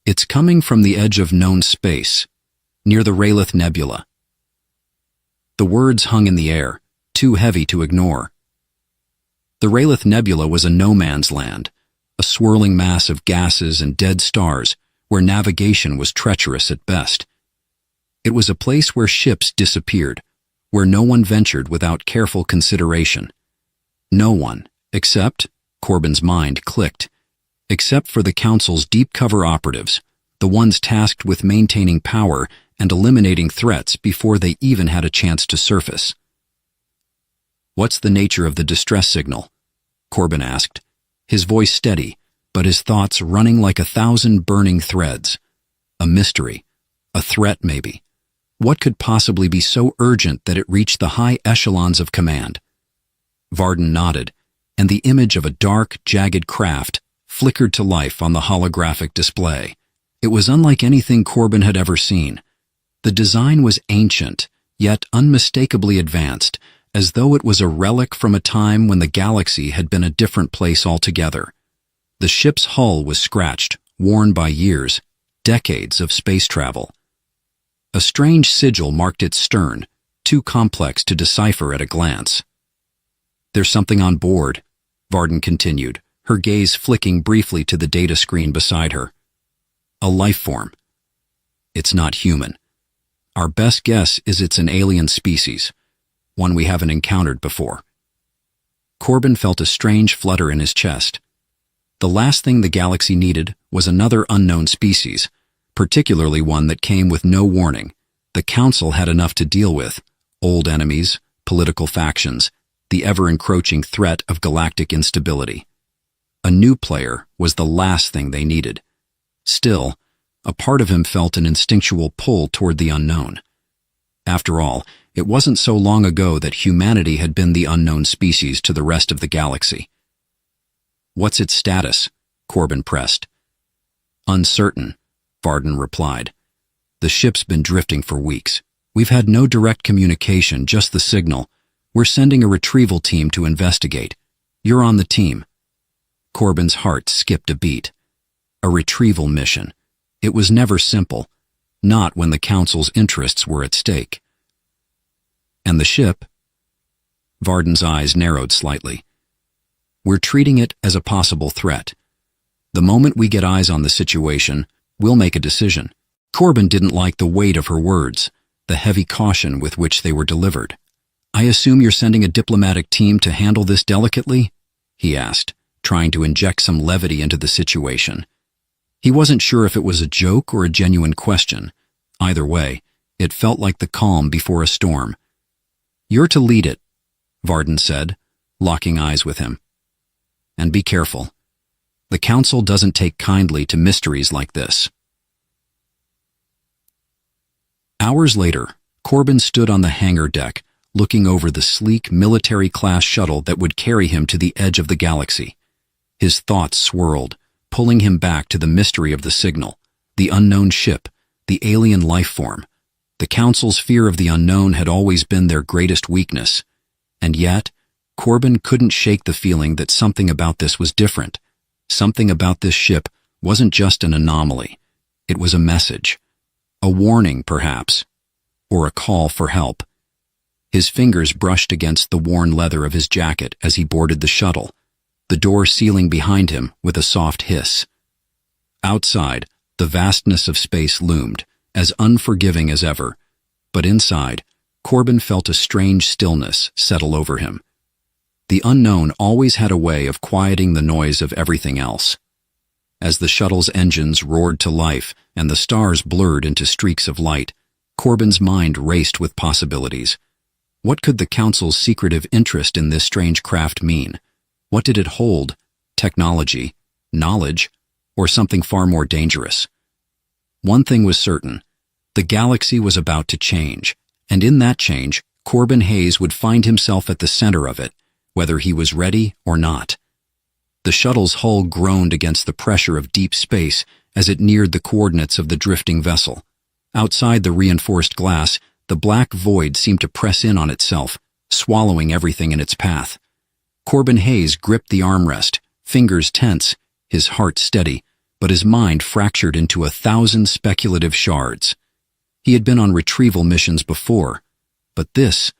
"It's coming from the edge of known space, near the Rayleigh Nebula." The words hung in the air, too heavy to ignore. The Rayleigh Nebula was a no-man's land, a swirling mass of gases and dead stars where navigation was treacherous at best. It was a place where ships disappeared, where no one ventured without careful consideration. No one, except, Corbin's mind clicked, except for the Council's deep-cover operatives, the ones tasked with maintaining power and eliminating threats before they even had a chance to surface. "What's the nature of the distress signal?" Corbin asked, his voice steady, but his thoughts running like 1,000 burning threads. A mystery, a threat maybe. What could possibly be so urgent that it reached the high echelons of command? Varden nodded, and the image of a dark, jagged craft flickered to life on the holographic display. It was unlike anything Corbin had ever seen. The design was ancient, yet unmistakably advanced, as though it was a relic from a time when the galaxy had been a different place altogether. The ship's hull was scratched, worn by years, decades of space travel. A strange sigil marked its stern, too complex to decipher at a glance. "There's something on board," Varden continued, her gaze flicking briefly to the data screen beside her. "A life form. It's not human. Our best guess is it's an alien species, one we haven't encountered before." Corbin felt a strange flutter in his chest. The last thing the galaxy needed was another unknown species, particularly one that came with no warning. The Council had enough to deal with: old enemies, political factions, the ever-encroaching threat of galactic instability. A new player was the last thing they needed. Still, a part of him felt an instinctual pull toward the unknown. After all, it wasn't so long ago that humanity had been the unknown species to the rest of the galaxy. "What's its status?" Corbin pressed. "Uncertain," Varden replied. "The ship's been drifting for weeks. We've had no direct communication, just the signal. We're sending a retrieval team to investigate. You're on the team." Corbin's heart skipped a beat. A retrieval mission. It was never simple, not when the Council's interests were at stake. "And the ship?" Varden's eyes narrowed slightly. "We're treating it as a possible threat. The moment we get eyes on the situation, we'll make a decision." Corbin didn't like the weight of her words, the heavy caution with which they were delivered. "I assume you're sending a diplomatic team to handle this delicately?" he asked, trying to inject some levity into the situation. He wasn't sure if it was a joke or a genuine question. Either way, it felt like the calm before a storm. "You're to lead it," Varden said, locking eyes with him. "And be careful. The Council doesn't take kindly to mysteries like this." Hours later, Corbin stood on the hangar deck, looking over the sleek military-class shuttle that would carry him to the edge of the galaxy. His thoughts swirled, pulling him back to the mystery of the signal, the unknown ship, the alien life form. The Council's fear of the unknown had always been their greatest weakness. And yet, Corbin couldn't shake the feeling that something about this was different. Something about this ship wasn't just an anomaly. It was a message. A warning, perhaps. Or a call for help. His fingers brushed against the worn leather of his jacket as he boarded the shuttle, the door sealing behind him with a soft hiss. Outside, the vastness of space loomed, as unforgiving as ever, but inside, Corbin felt a strange stillness settle over him. The unknown always had a way of quieting the noise of everything else. As the shuttle's engines roared to life and the stars blurred into streaks of light, Corbin's mind raced with possibilities. What could the Council's secretive interest in this strange craft mean? What did it hold? Technology? Knowledge? Or something far more dangerous? One thing was certain. The galaxy was about to change, and in that change, Corbin Hayes would find himself at the center of it, whether he was ready or not. The shuttle's hull groaned against the pressure of deep space as it neared the coordinates of the drifting vessel. Outside the reinforced glass, the black void seemed to press in on itself, swallowing everything in its path. Corbin Hayes gripped the armrest, fingers tense, his heart steady, but his mind fractured into 1,000 speculative shards. He had been on retrieval missions before, but this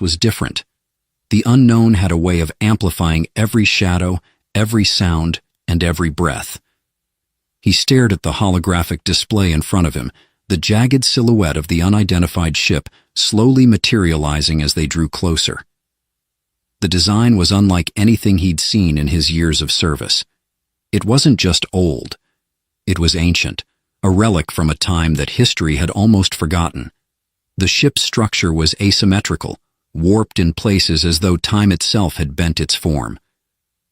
was different. The unknown had a way of amplifying every shadow, every sound, and every breath. He stared at the holographic display in front of him, the jagged silhouette of the unidentified ship slowly materializing as they drew closer. The design was unlike anything he'd seen in his years of service. It wasn't just old. It was ancient, a relic from a time that history had almost forgotten. The ship's structure was asymmetrical, warped in places as though time itself had bent its form.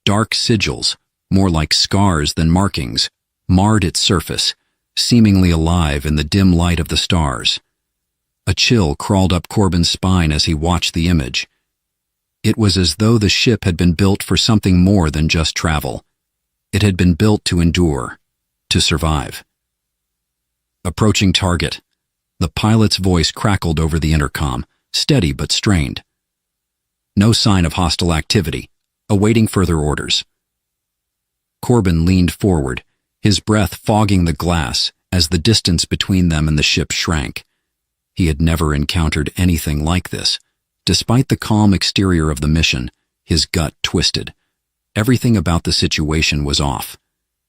Dark sigils, more like scars than markings, marred its surface, seemingly alive in the dim light of the stars. A chill crawled up Corbin's spine as he watched the image. It was as though the ship had been built for something more than just travel. It had been built to endure, to survive. Approaching target. The pilot's voice crackled over the intercom, steady but strained. No sign of hostile activity, awaiting further orders. Corbin leaned forward, his breath fogging the glass as the distance between them and the ship shrank. He had never encountered anything like this. Despite the calm exterior of the mission, his gut twisted. Everything about the situation was off.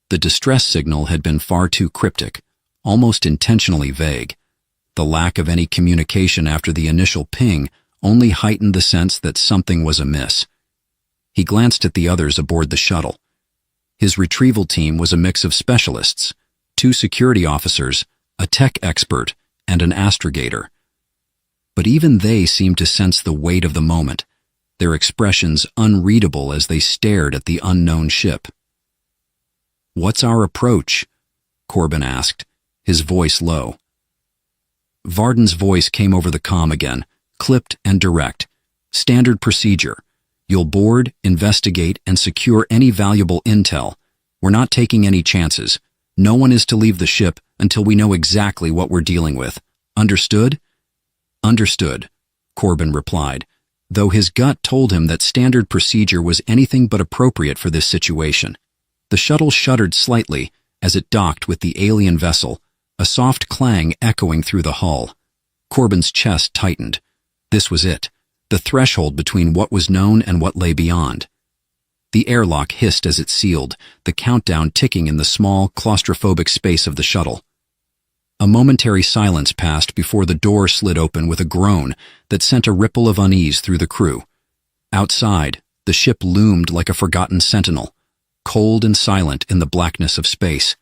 The distress signal had been far too cryptic, almost intentionally vague. The lack of any communication after the initial ping only heightened the sense that something was amiss. He glanced at the others aboard the shuttle. His retrieval team was a mix of specialists, 2 security officers, a tech expert, and an astrogator. But even they seemed to sense the weight of the moment, their expressions unreadable as they stared at the unknown ship. "What's our approach?" Corbin asked, his voice low. Varden's voice came over the comm again, clipped and direct. "Standard procedure. You'll board, investigate, and secure any valuable intel. We're not taking any chances. No one is to leave the ship until we know exactly what we're dealing with. Understood?" "Understood," Corbin replied, though his gut told him that standard procedure was anything but appropriate for this situation. The shuttle shuddered slightly as it docked with the alien vessel, a soft clang echoing through the hull. Corbin's chest tightened. This was it, the threshold between what was known and what lay beyond. The airlock hissed as it sealed, the countdown ticking in the small, claustrophobic space of the shuttle. A momentary silence passed before the door slid open with a groan that sent a ripple of unease through the crew. Outside, the ship loomed like a forgotten sentinel, cold and silent in the blackness of space.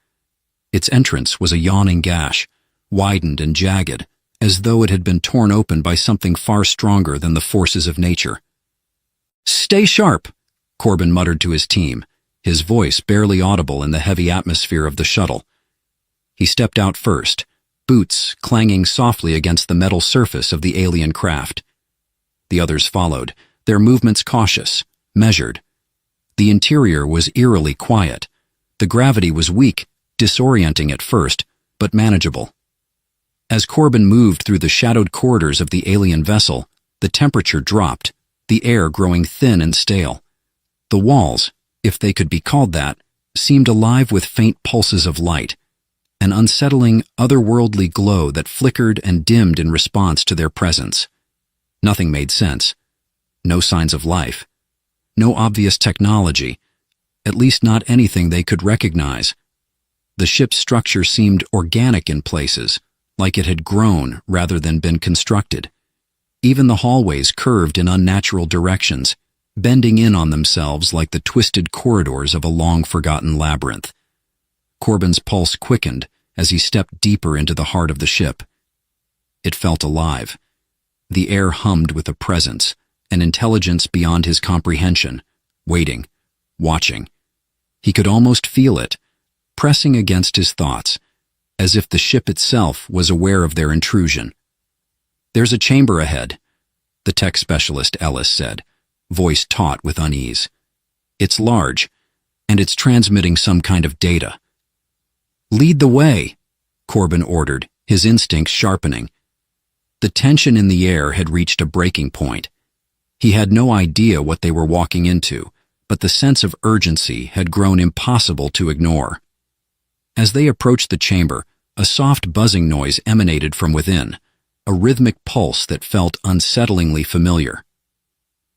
Its entrance was a yawning gash, widened and jagged, as though it had been torn open by something far stronger than the forces of nature. "Stay sharp," Corbin muttered to his team, his voice barely audible in the heavy atmosphere of the shuttle. He stepped out first, boots clanging softly against the metal surface of the alien craft. The others followed, their movements cautious, measured. The interior was eerily quiet. The gravity was weak, disorienting at first, but manageable. As Corbin moved through the shadowed corridors of the alien vessel, the temperature dropped, the air growing thin and stale. The walls, if they could be called that, seemed alive with faint pulses of light. an unsettling, otherworldly glow that flickered and dimmed in response to their presence. Nothing made sense. No signs of life. No obvious technology, at least not anything they could recognize. The ship's structure seemed organic in places, like it had grown rather than been constructed. Even the hallways curved in unnatural directions, bending in on themselves like the twisted corridors of a long-forgotten labyrinth. Corbin's pulse quickened as he stepped deeper into the heart of the ship. It felt alive. The air hummed with a presence, an intelligence beyond his comprehension, waiting, watching. He could almost feel it, pressing against his thoughts, as if the ship itself was aware of their intrusion. "There's a chamber ahead," the tech specialist Ellis said, voice taut with unease. "It's large, and it's transmitting some kind of data." "Lead the way," Corbin ordered, his instincts sharpening. The tension in the air had reached a breaking point. He had no idea what they were walking into, but the sense of urgency had grown impossible to ignore. As they approached the chamber, a soft buzzing noise emanated from within, a rhythmic pulse that felt unsettlingly familiar.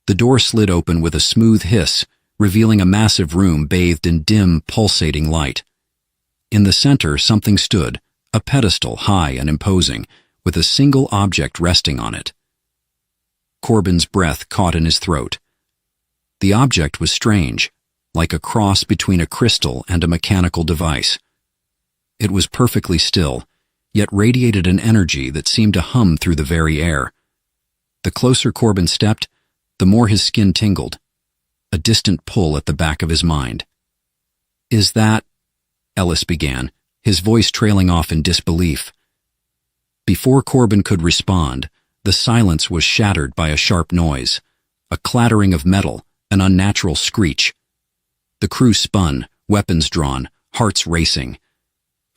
The door slid open with a smooth hiss, revealing a massive room bathed in dim, pulsating light. In the center, something stood, a pedestal high and imposing, with a single object resting on it. Corbin's breath caught in his throat. The object was strange, like a cross between a crystal and a mechanical device. It was perfectly still, yet radiated an energy that seemed to hum through the very air. The closer Corbin stepped, the more his skin tingled, a distant pull at the back of his mind. "Is that—" Ellis began, his voice trailing off in disbelief. Before Corbin could respond, the silence was shattered by a sharp noise, a clattering of metal, an unnatural screech. The crew spun, weapons drawn, hearts racing.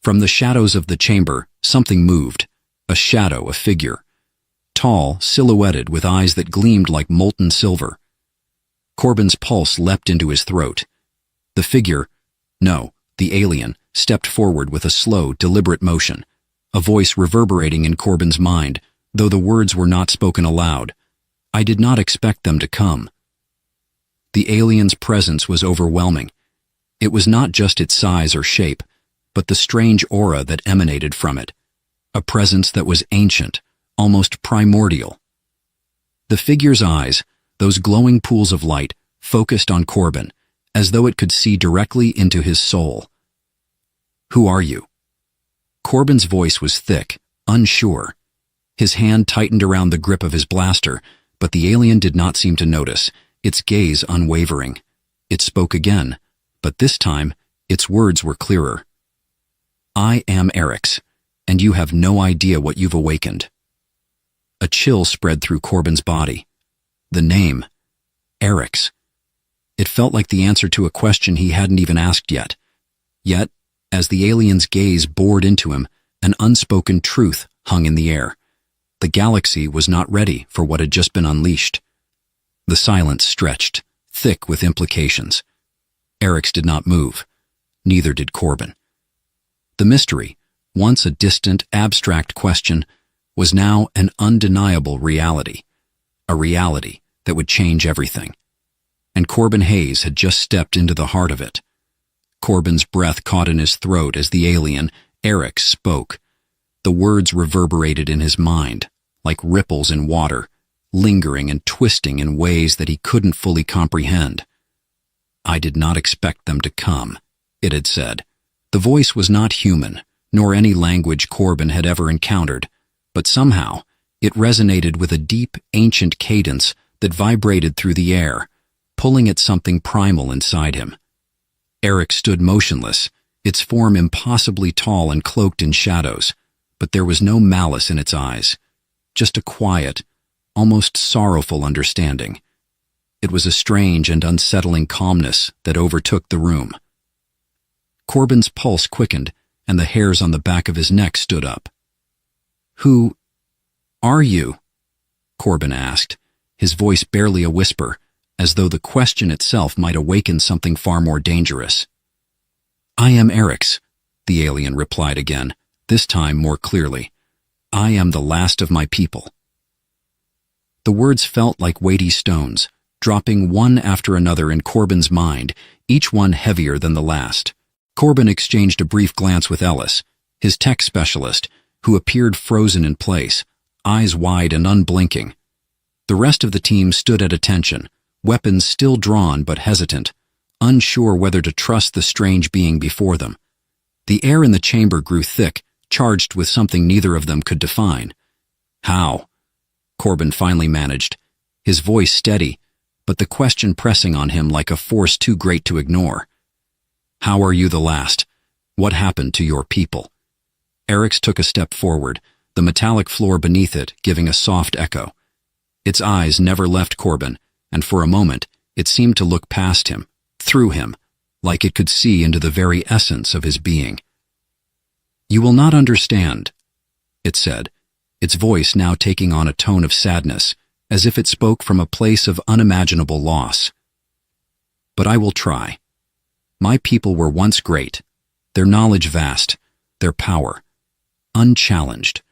From the shadows of the chamber, something moved, a shadow, a figure. Tall, silhouetted, with eyes that gleamed like molten silver. Corbin's pulse leapt into his throat. The figure, no, the alien, stepped forward with a slow, deliberate motion, a voice reverberating in Corbin's mind, though the words were not spoken aloud. "I did not expect them to come." The alien's presence was overwhelming. It was not just its size or shape, but the strange aura that emanated from it, a presence that was ancient, almost primordial. The figure's eyes, those glowing pools of light, focused on Corbin, as though it could see directly into his soul. "Who are you?" Corbin's voice was thick, unsure. His hand tightened around the grip of his blaster, but the alien did not seem to notice, its gaze unwavering. It spoke again, but this time, its words were clearer. "I am Eric's, and you have no idea what you've awakened." A chill spread through Corbin's body. The name, Eric's. It felt like the answer to a question he hadn't even asked yet. Yet, as the alien's gaze bored into him, an unspoken truth hung in the air. The galaxy was not ready for what had just been unleashed. The silence stretched, thick with implications. Eric's did not move. Neither did Corbin. The mystery, once a distant, abstract question, was now an undeniable reality. A reality that would change everything. And Corbin Hayes had just stepped into the heart of it. Corbin's breath caught in his throat as the alien, Eric, spoke. The words reverberated in his mind, like ripples in water, lingering and twisting in ways that he couldn't fully comprehend. "I did not expect them to come," it had said. The voice was not human, nor any language Corbin had ever encountered, but somehow it resonated with a deep, ancient cadence that vibrated through the air, pulling at something primal inside him. Eric stood motionless, its form impossibly tall and cloaked in shadows, but there was no malice in its eyes, just a quiet, almost sorrowful understanding. It was a strange and unsettling calmness that overtook the room. Corbin's pulse quickened, and the hairs on the back of his neck stood up. "Who are you?" Corbin asked, his voice barely a whisper, as though the question itself might awaken something far more dangerous. "I am Eric's," the alien replied again, this time more clearly. I am the last of my people. The words felt like weighty stones, dropping one after another in Corbin's mind, each one heavier than the last. Corbin exchanged a brief glance with Ellis, his tech specialist, who appeared frozen in place, eyes wide and unblinking. The rest of the team stood at attention, weapons still drawn but hesitant, unsure whether to trust the strange being before them. The air in the chamber grew thick, charged with something neither of them could define. How? Corbin finally managed, his voice steady, but the question pressing on him like a force too great to ignore. How are you the last? What happened to your people? Eric's took a step forward, the metallic floor beneath it giving a soft echo. Its eyes never left Corbin, and for a moment it seemed to look past him, through him, like it could see into the very essence of his being. You will not understand, it said, its voice now taking on a tone of sadness, as if it spoke from a place of unimaginable loss. But I will try. My people were once great, their knowledge vast, their power unchallenged.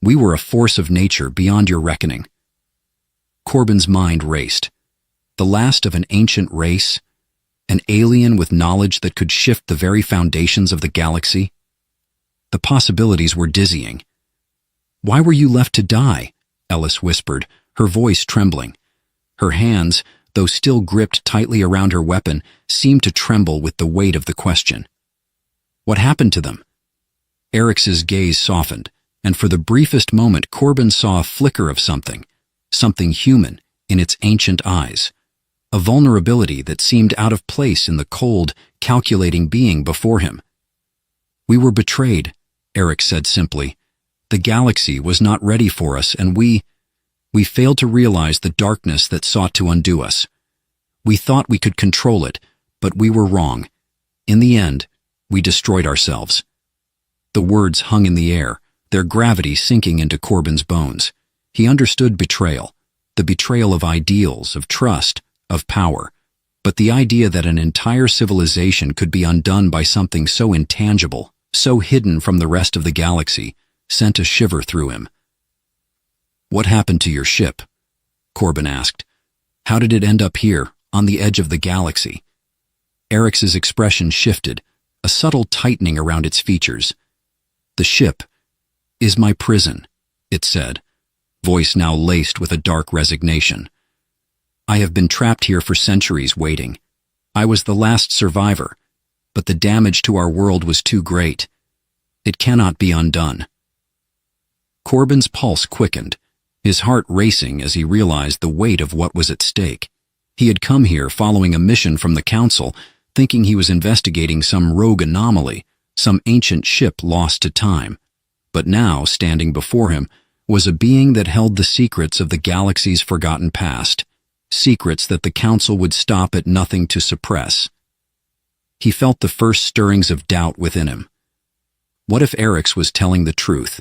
We were a force of nature beyond your reckoning. Corbin's mind raced. The last of an ancient race? An alien with knowledge that could shift the very foundations of the galaxy? The possibilities were dizzying. Why were you left to die? Ellis whispered, her voice trembling. Her hands, though still gripped tightly around her weapon, seemed to tremble with the weight of the question. What happened to them? Eric's gaze softened, and for the briefest moment Corbin saw a flicker of something human, in its ancient eyes. A vulnerability that seemed out of place in the cold, calculating being before him. We were betrayed, Eric said simply. The galaxy was not ready for us, and we failed to realize the darkness that sought to undo us. We thought we could control it, but we were wrong. In the end, we destroyed ourselves. The words hung in the air, their gravity sinking into Corbin's bones. He understood betrayal, the betrayal of ideals, of trust, of power. But the idea that an entire civilization could be undone by something so intangible, so hidden from the rest of the galaxy, sent a shiver through him. What happened to your ship? Corbin asked. How did it end up here, on the edge of the galaxy? Eric's expression shifted, a subtle tightening around its features. The ship is my prison, it said, voice now laced with a dark resignation. I have been trapped here for centuries waiting. I was the last survivor, but the damage to our world was too great. It cannot be undone. Corbin's pulse quickened, his heart racing as he realized the weight of what was at stake. He had come here following a mission from the Council, thinking he was investigating some rogue anomaly, some ancient ship lost to time. But now, standing before him, was a being that held the secrets of the galaxy's forgotten past, secrets that the Council would stop at nothing to suppress. He felt the first stirrings of doubt within him. What if Eric's was telling the truth?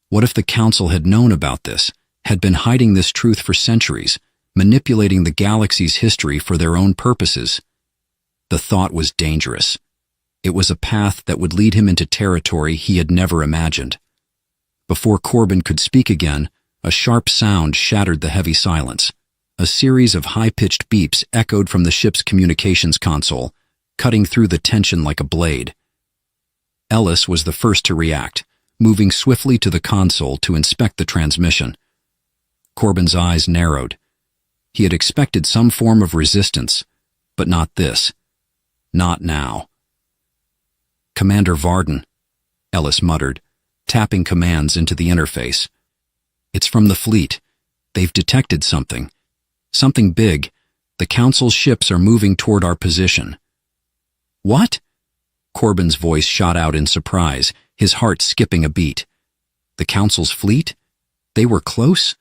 What if the Council had known about this, had been hiding this truth for centuries, manipulating the galaxy's history for their own purposes? The thought was dangerous. It was a path that would lead him into territory he had never imagined. Before Corbin could speak again, a sharp sound shattered the heavy silence. A series of high-pitched beeps echoed from the ship's communications console, cutting through the tension like a blade. Ellis was the first to react, moving swiftly to the console to inspect the transmission. Corbin's eyes narrowed. He had expected some form of resistance, but not this. Not now. Commander Varden, Ellis muttered, tapping commands into the interface. It's from the fleet. They've detected something. Something big. The Council's ships are moving toward our position. What? Corbin's voice shot out in surprise, his heart skipping a beat. The Council's fleet? They were close?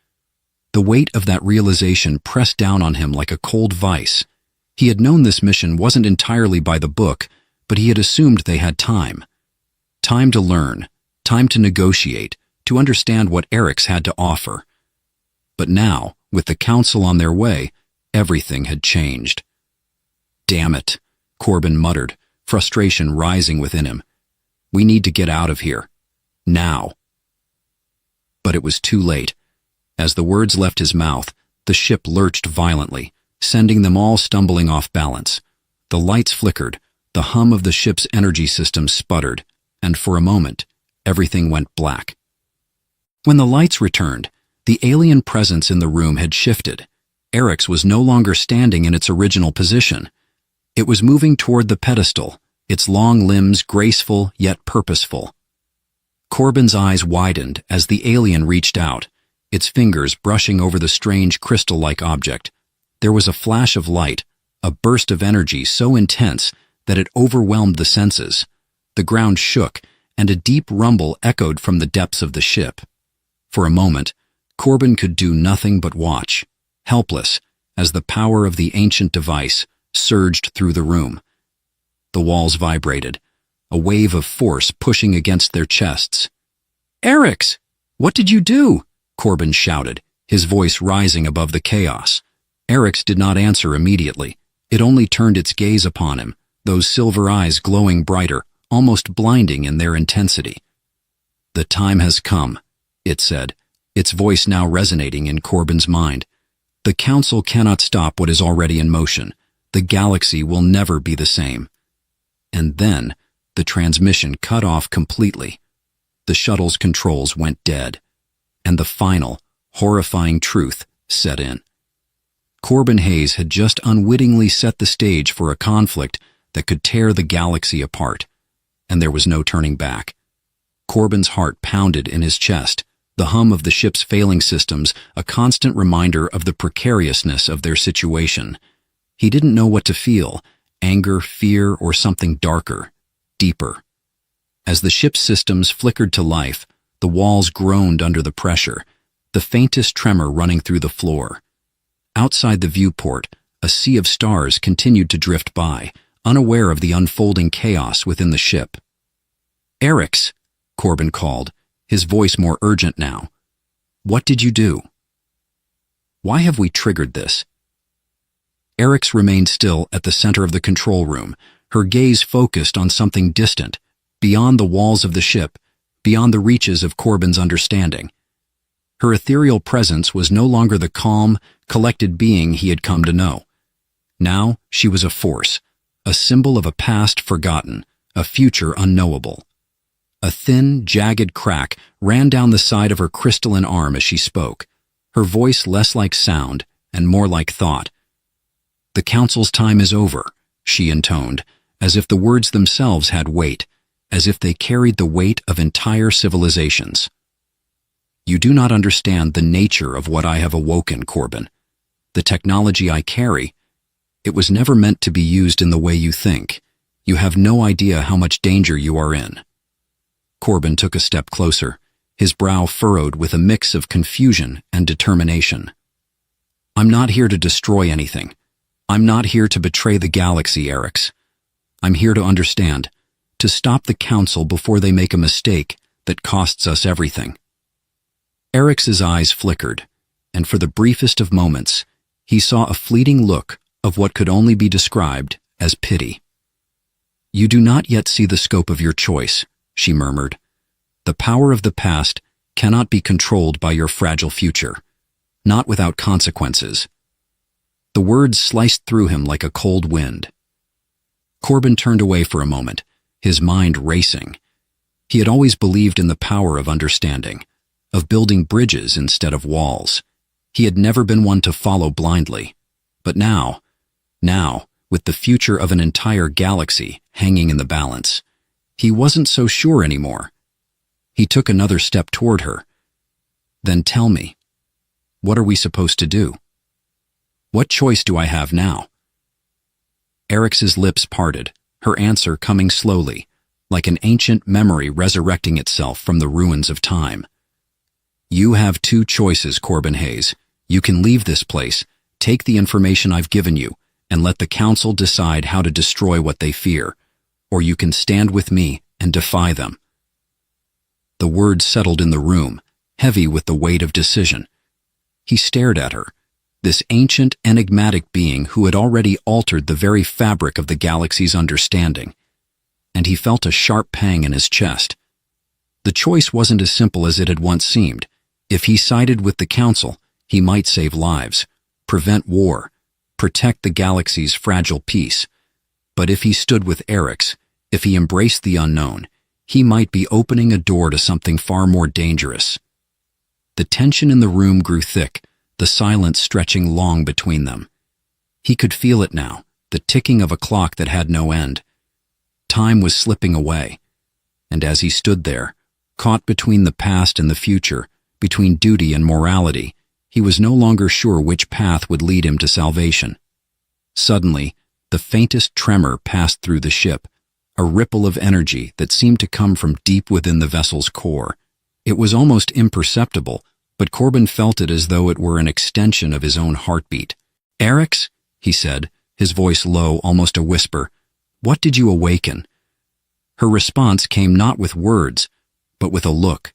The weight of that realization pressed down on him like a cold vice. He had known this mission wasn't entirely by the book, but he had assumed they had time. Time to learn, time to negotiate, to understand what Eric's had to offer. But now, with the Council on their way, everything had changed. Damn it, Corbin muttered, frustration rising within him. We need to get out of here. Now. But it was too late. As the words left his mouth, the ship lurched violently, sending them all stumbling off balance. The lights flickered, the hum of the ship's energy system sputtered, and for a moment, everything went black. When the lights returned, the alien presence in the room had shifted. Eric's was no longer standing in its original position. It was moving toward the pedestal, its long limbs graceful yet purposeful. Corbin's eyes widened as the alien reached out, its fingers brushing over the strange crystal-like object. There was a flash of light, a burst of energy so intense that it overwhelmed the senses. The ground shook, and a deep rumble echoed from the depths of the ship. For a moment, Corbin could do nothing but watch, helpless, as the power of the ancient device surged through the room. The walls vibrated, a wave of force pushing against their chests. "Eric's! What did you do?" Corbin shouted, his voice rising above the chaos. Eric's did not answer immediately. It only turned its gaze upon him, those silver eyes glowing brighter, almost blinding in their intensity. "The time has come," it said, its voice now resonating in Corbin's mind. "The Council cannot stop what is already in motion. The galaxy will never be the same." And then, the transmission cut off completely. The shuttle's controls went dead, and the final, horrifying truth set in. Corbin Hayes had just unwittingly set the stage for a conflict that could tear the galaxy apart, and there was no turning back. Corbin's heart pounded in his chest, the hum of the ship's failing systems a constant reminder of the precariousness of their situation. He didn't know what to feel, anger, fear, or something darker, deeper. As the ship's systems flickered to life, the walls groaned under the pressure, the faintest tremor running through the floor. Outside the viewport, a sea of stars continued to drift by, unaware of the unfolding chaos within the ship. "Eric's," Corbin called, his voice more urgent now. "What did you do? Why have we triggered this?" Eric's remained still at the center of the control room, her gaze focused on something distant, beyond the walls of the ship, beyond the reaches of Corbin's understanding. Her ethereal presence was no longer the calm, collected being he had come to know. Now she was a force, a symbol of a past forgotten, a future unknowable. A thin, jagged crack ran down the side of her crystalline arm as she spoke, her voice less like sound and more like thought. "The Council's time is over," she intoned, as if the words themselves had weight, as if they carried the weight of entire civilizations. "You do not understand the nature of what I have awoken, Corbin. The technology I carry, it was never meant to be used in the way you think. You have no idea how much danger you are in." Corbin took a step closer, his brow furrowed with a mix of confusion and determination. "I'm not here to destroy anything. I'm not here to betray the galaxy, Eric's. I'm here to understand, to stop the Council before they make a mistake that costs us everything." Eric's eyes flickered, and for the briefest of moments, he saw a fleeting look of what could only be described as pity. "You do not yet see the scope of your choice," she murmured. "The power of the past cannot be controlled by your fragile future, not without consequences." The words sliced through him like a cold wind. Corbin turned away for a moment, his mind racing. He had always believed in the power of understanding, of building bridges instead of walls. He had never been one to follow blindly. But now, with the future of an entire galaxy hanging in the balance, he wasn't so sure anymore. He took another step toward her. "Then tell me, what are we supposed to do? What choice do I have now?" Eric's lips parted, her answer coming slowly, like an ancient memory resurrecting itself from the ruins of time. "You have two choices, Corbin Hayes. You can leave this place, take the information I've given you, and let the Council decide how to destroy what they fear, or you can stand with me and defy them." The words settled in the room, heavy with the weight of decision. He stared at her, this ancient, enigmatic being who had already altered the very fabric of the galaxy's understanding. and he felt a sharp pang in his chest. The choice wasn't as simple as it had once seemed. If he sided with the Council, he might save lives, prevent war, protect the galaxy's fragile peace. But if he stood with Eric's, if he embraced the unknown, he might be opening a door to something far more dangerous. The tension in the room grew thick, the silence stretching long between them. He could feel it now, the ticking of a clock that had no end. Time was slipping away, and as he stood there, caught between the past and the future, between duty and morality, he was no longer sure which path would lead him to salvation. Suddenly, the faintest tremor passed through the ship, a ripple of energy that seemed to come from deep within the vessel's core. It was almost imperceptible, but Corbin felt it as though it were an extension of his own heartbeat. "Eric's," he said, his voice low, almost a whisper, "what did you awaken?" Her response came not with words, but with a look.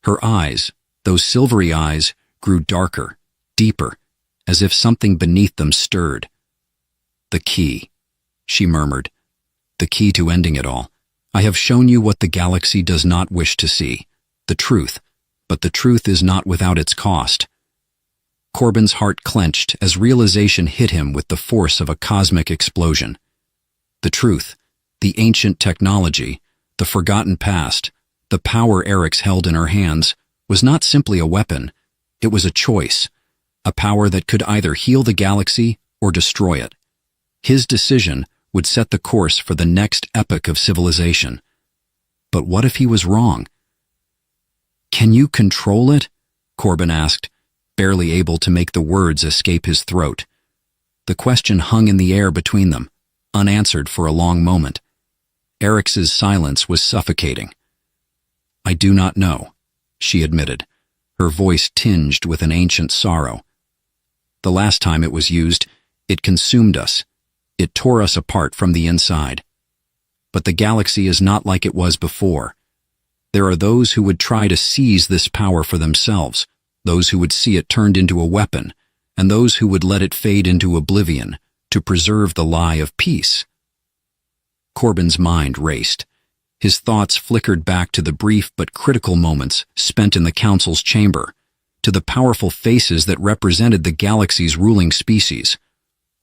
Her eyes, those silvery eyes, grew darker, deeper, as if something beneath them stirred. "The key," she murmured. "The key to ending it all. I have shown you what the galaxy does not wish to see. The truth. But the truth is not without its cost." Corbin's heart clenched as realization hit him with the force of a cosmic explosion. The truth, the ancient technology, the forgotten past, the power Eric's held in her hands, was not simply a weapon. It was a choice, a power that could either heal the galaxy or destroy it. His decision would set the course for the next epoch of civilization. But what if he was wrong? "Can you control it?" Corbin asked, barely able to make the words escape his throat. The question hung in the air between them, unanswered for a long moment. Eric's silence was suffocating. "I do not know," she admitted, her voice tinged with an ancient sorrow. "The last time it was used, it consumed us. It tore us apart from the inside. But the galaxy is not like it was before. There are those who would try to seize this power for themselves, those who would see it turned into a weapon, and those who would let it fade into oblivion to preserve the lie of peace." Corbin's mind raced. His thoughts flickered back to the brief but critical moments spent in the Council's chamber, to the powerful faces that represented the galaxy's ruling species,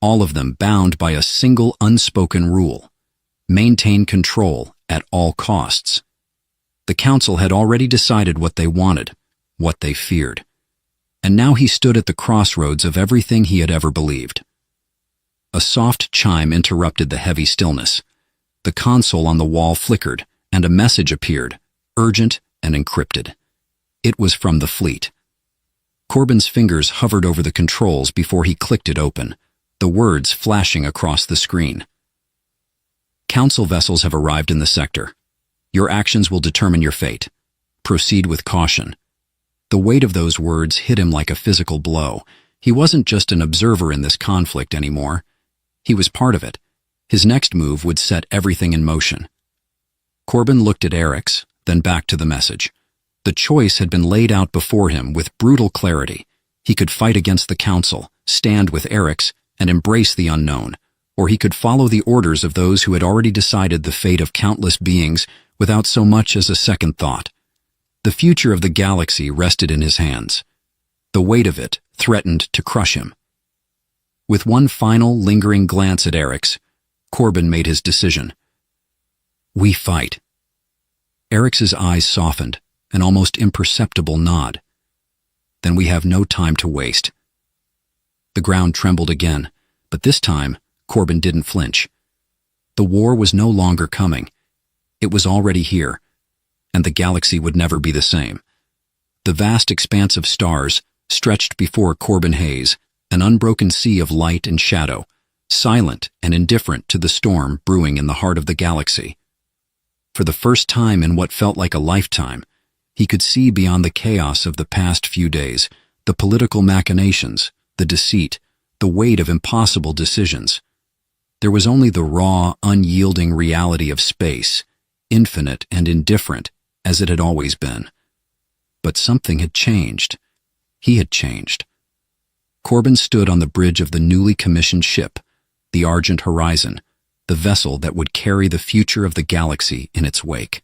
all of them bound by a single unspoken rule: maintain control at all costs. The Council had already decided what they wanted, what they feared. And now he stood at the crossroads of everything he had ever believed. A soft chime interrupted the heavy stillness. The console on the wall flickered, and a message appeared, urgent and encrypted. It was from the fleet. Corbin's fingers hovered over the controls before he clicked it open, the words flashing across the screen. "Council vessels have arrived in the sector. Your actions will determine your fate. Proceed with caution." The weight of those words hit him like a physical blow. He wasn't just an observer in this conflict anymore. He was part of it. His next move would set everything in motion. Corbin looked at Eric's, then back to the message. The choice had been laid out before him with brutal clarity. He could fight against the Council, stand with Eric's, and embrace the unknown, or he could follow the orders of those who had already decided the fate of countless beings without so much as a second thought. The future of the galaxy rested in his hands. The weight of it threatened to crush him. With one final, lingering glance at Eric's, Corbin made his decision. "We fight." Eric's eyes softened, an almost imperceptible nod. "Then we have no time to waste." The ground trembled again, but this time, Corbin didn't flinch. The war was no longer coming. It was already here, and the galaxy would never be the same. The vast expanse of stars stretched before Corbin Hayes, an unbroken sea of light and shadow, silent and indifferent to the storm brewing in the heart of the galaxy. For the first time in what felt like a lifetime, he could see beyond the chaos of the past few days, the political machinations, the deceit, the weight of impossible decisions. There was only the raw, unyielding reality of space, infinite and indifferent, as it had always been. But something had changed. He had changed. Corbin stood on the bridge of the newly commissioned ship, the Argent Horizon, the vessel that would carry the future of the galaxy in its wake.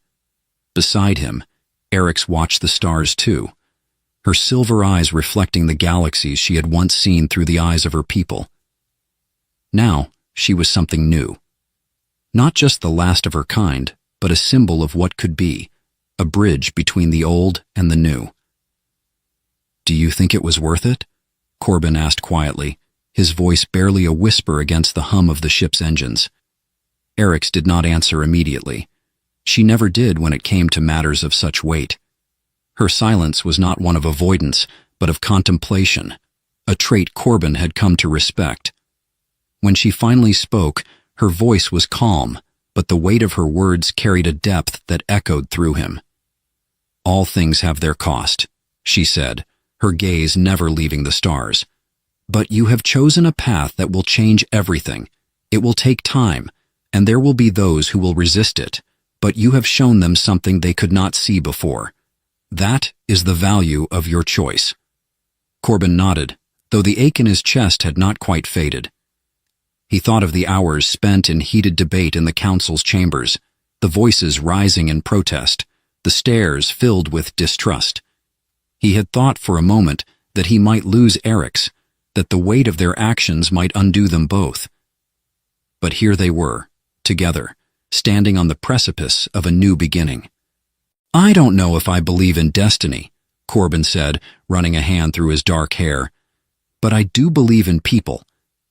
Beside him, Eryx watched the stars too, her silver eyes reflecting the galaxies she had once seen through the eyes of her people. Now, she was something new. Not just the last of her kind, but a symbol of what could be, a bridge between the old and the new. "Do you think it was worth it?" Corbin asked quietly, his voice barely a whisper against the hum of the ship's engines. Eryx did not answer immediately. She never did when it came to matters of such weight. Her silence was not one of avoidance, but of contemplation, a trait Corbin had come to respect. When she finally spoke, her voice was calm, but the weight of her words carried a depth that echoed through him. "All things have their cost," she said, her gaze never leaving the stars. "But you have chosen a path that will change everything. It will take time, and there will be those who will resist it, but you have shown them something they could not see before. That is the value of your choice." Corbin nodded, though the ache in his chest had not quite faded. He thought of the hours spent in heated debate in the council's chambers, the voices rising in protest, the stares filled with distrust. He had thought for a moment that he might lose Eryx, that the weight of their actions might undo them both. But here they were, together, standing on the precipice of a new beginning. "I don't know if I believe in destiny," Corbin said, running a hand through his dark hair. "But I do believe in people,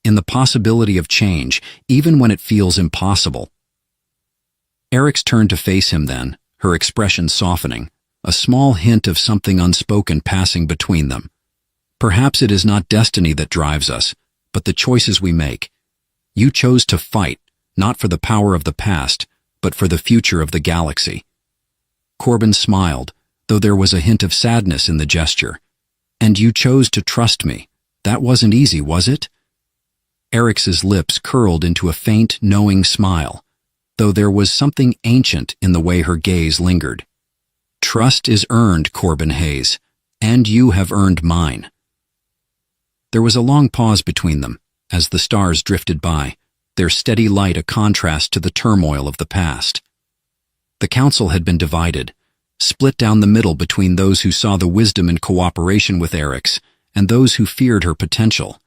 in the possibility of change, even when it feels impossible." Eryx turned to face him then, her expression softening, a small hint of something unspoken passing between them. "Perhaps it is not destiny that drives us, but the choices we make. You chose to fight, not for the power of the past, but for the future of the galaxy." Corbin smiled, though there was a hint of sadness in the gesture. "And you chose to trust me. That wasn't easy, was it?" Eryx's lips curled into a faint, knowing smile, though there was something ancient in the way her gaze lingered. "Trust is earned, Corbin Hayes, and you have earned mine." There was a long pause between them, as the stars drifted by, their steady light a contrast to the turmoil of the past. The council had been divided, split down the middle between those who saw the wisdom in cooperation with Eryx and those who feared her potential.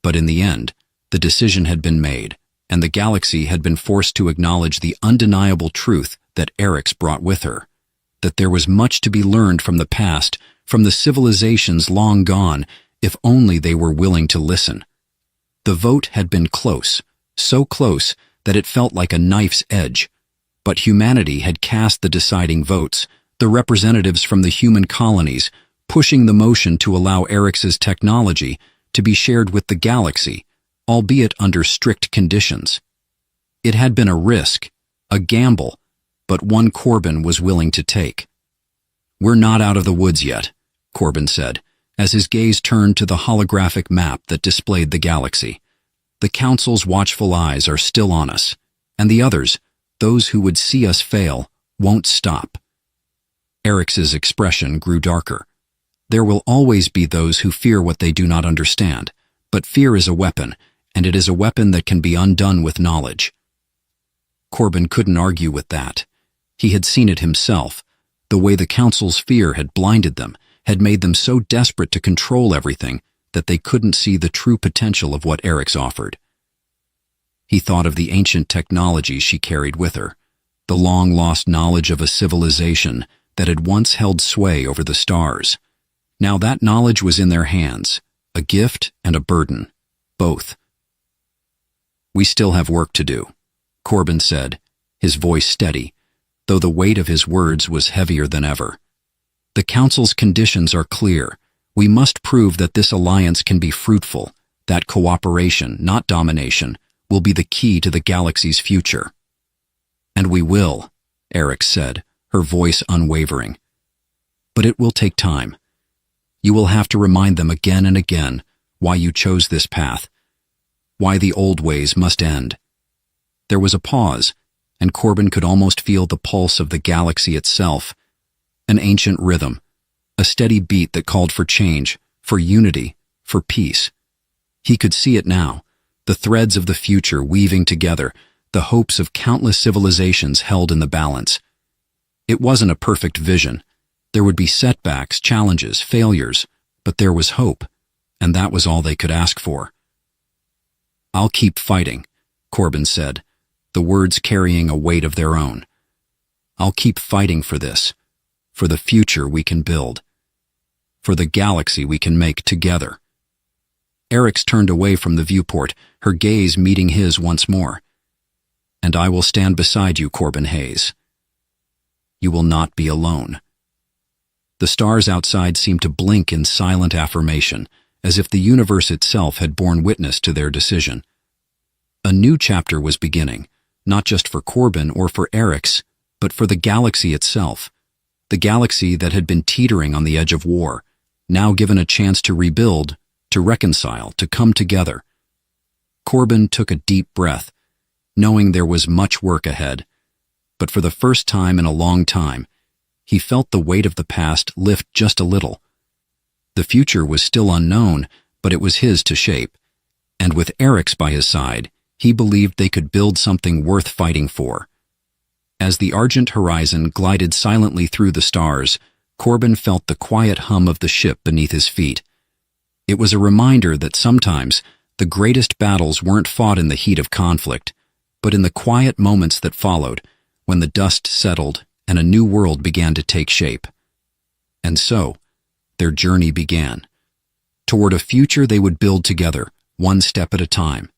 But in the end, the decision had been made, and the galaxy had been forced to acknowledge the undeniable truth that Eryx brought with her, that there was much to be learned from the past, from the civilizations long gone, if only they were willing to listen. The vote had been close, so close that it felt like a knife's edge. But humanity had cast the deciding votes, the representatives from the human colonies, pushing the motion to allow Eryx's technology to be shared with the galaxy, albeit under strict conditions. It had been a risk, a gamble, but one Corbin was willing to take. "We're not out of the woods yet," Corbin said, as his gaze turned to the holographic map that displayed the galaxy. "The Council's watchful eyes are still on us, and the others, those who would see us fail, won't stop." Eryx's expression grew darker. "There will always be those who fear what they do not understand, but fear is a weapon, and it is a weapon that can be undone with knowledge." Corbin couldn't argue with that. He had seen it himself. The way the Council's fear had blinded them, had made them so desperate to control everything that they couldn't see the true potential of what Eryx offered. He thought of the ancient technology she carried with her, the long-lost knowledge of a civilization that had once held sway over the stars. Now that knowledge was in their hands, a gift and a burden, both. "We still have work to do," Corbin said, his voice steady, though the weight of his words was heavier than ever. "The Council's conditions are clear. We must prove that this alliance can be fruitful, that cooperation, not domination, will be the key to the galaxy's future." "And we will," Eryx said, her voice unwavering. "But it will take time. You will have to remind them again and again why you chose this path, why the old ways must end." There was a pause, and Corbin could almost feel the pulse of the galaxy itself, an ancient rhythm, a steady beat that called for change, for unity, for peace. He could see it now, the threads of the future weaving together, the hopes of countless civilizations held in the balance. It wasn't a perfect vision. There would be setbacks, challenges, failures, but there was hope, and that was all they could ask for. "I'll keep fighting," Corbin said, the words carrying a weight of their own. "I'll keep fighting for this, for the future we can build, for the galaxy we can make together." Eric's turned away from the viewport, her gaze meeting his once more. "And I will stand beside you, Corbin Hayes. You will not be alone." The stars outside seemed to blink in silent affirmation, as if the universe itself had borne witness to their decision. A new chapter was beginning, not just for Corbin or for Eric's, but for the galaxy itself. The galaxy that had been teetering on the edge of war, now given a chance to rebuild, to reconcile, to come together. Corbin took a deep breath, knowing there was much work ahead. But for the first time in a long time, he felt the weight of the past lift just a little. The future was still unknown, but it was his to shape. And with Eric's by his side, he believed they could build something worth fighting for. As the argent horizon glided silently through the stars, Corbin felt the quiet hum of the ship beneath his feet. It was a reminder that sometimes the greatest battles weren't fought in the heat of conflict, but in the quiet moments that followed, when the dust settled and a new world began to take shape. And so, their journey began, toward a future they would build together, one step at a time.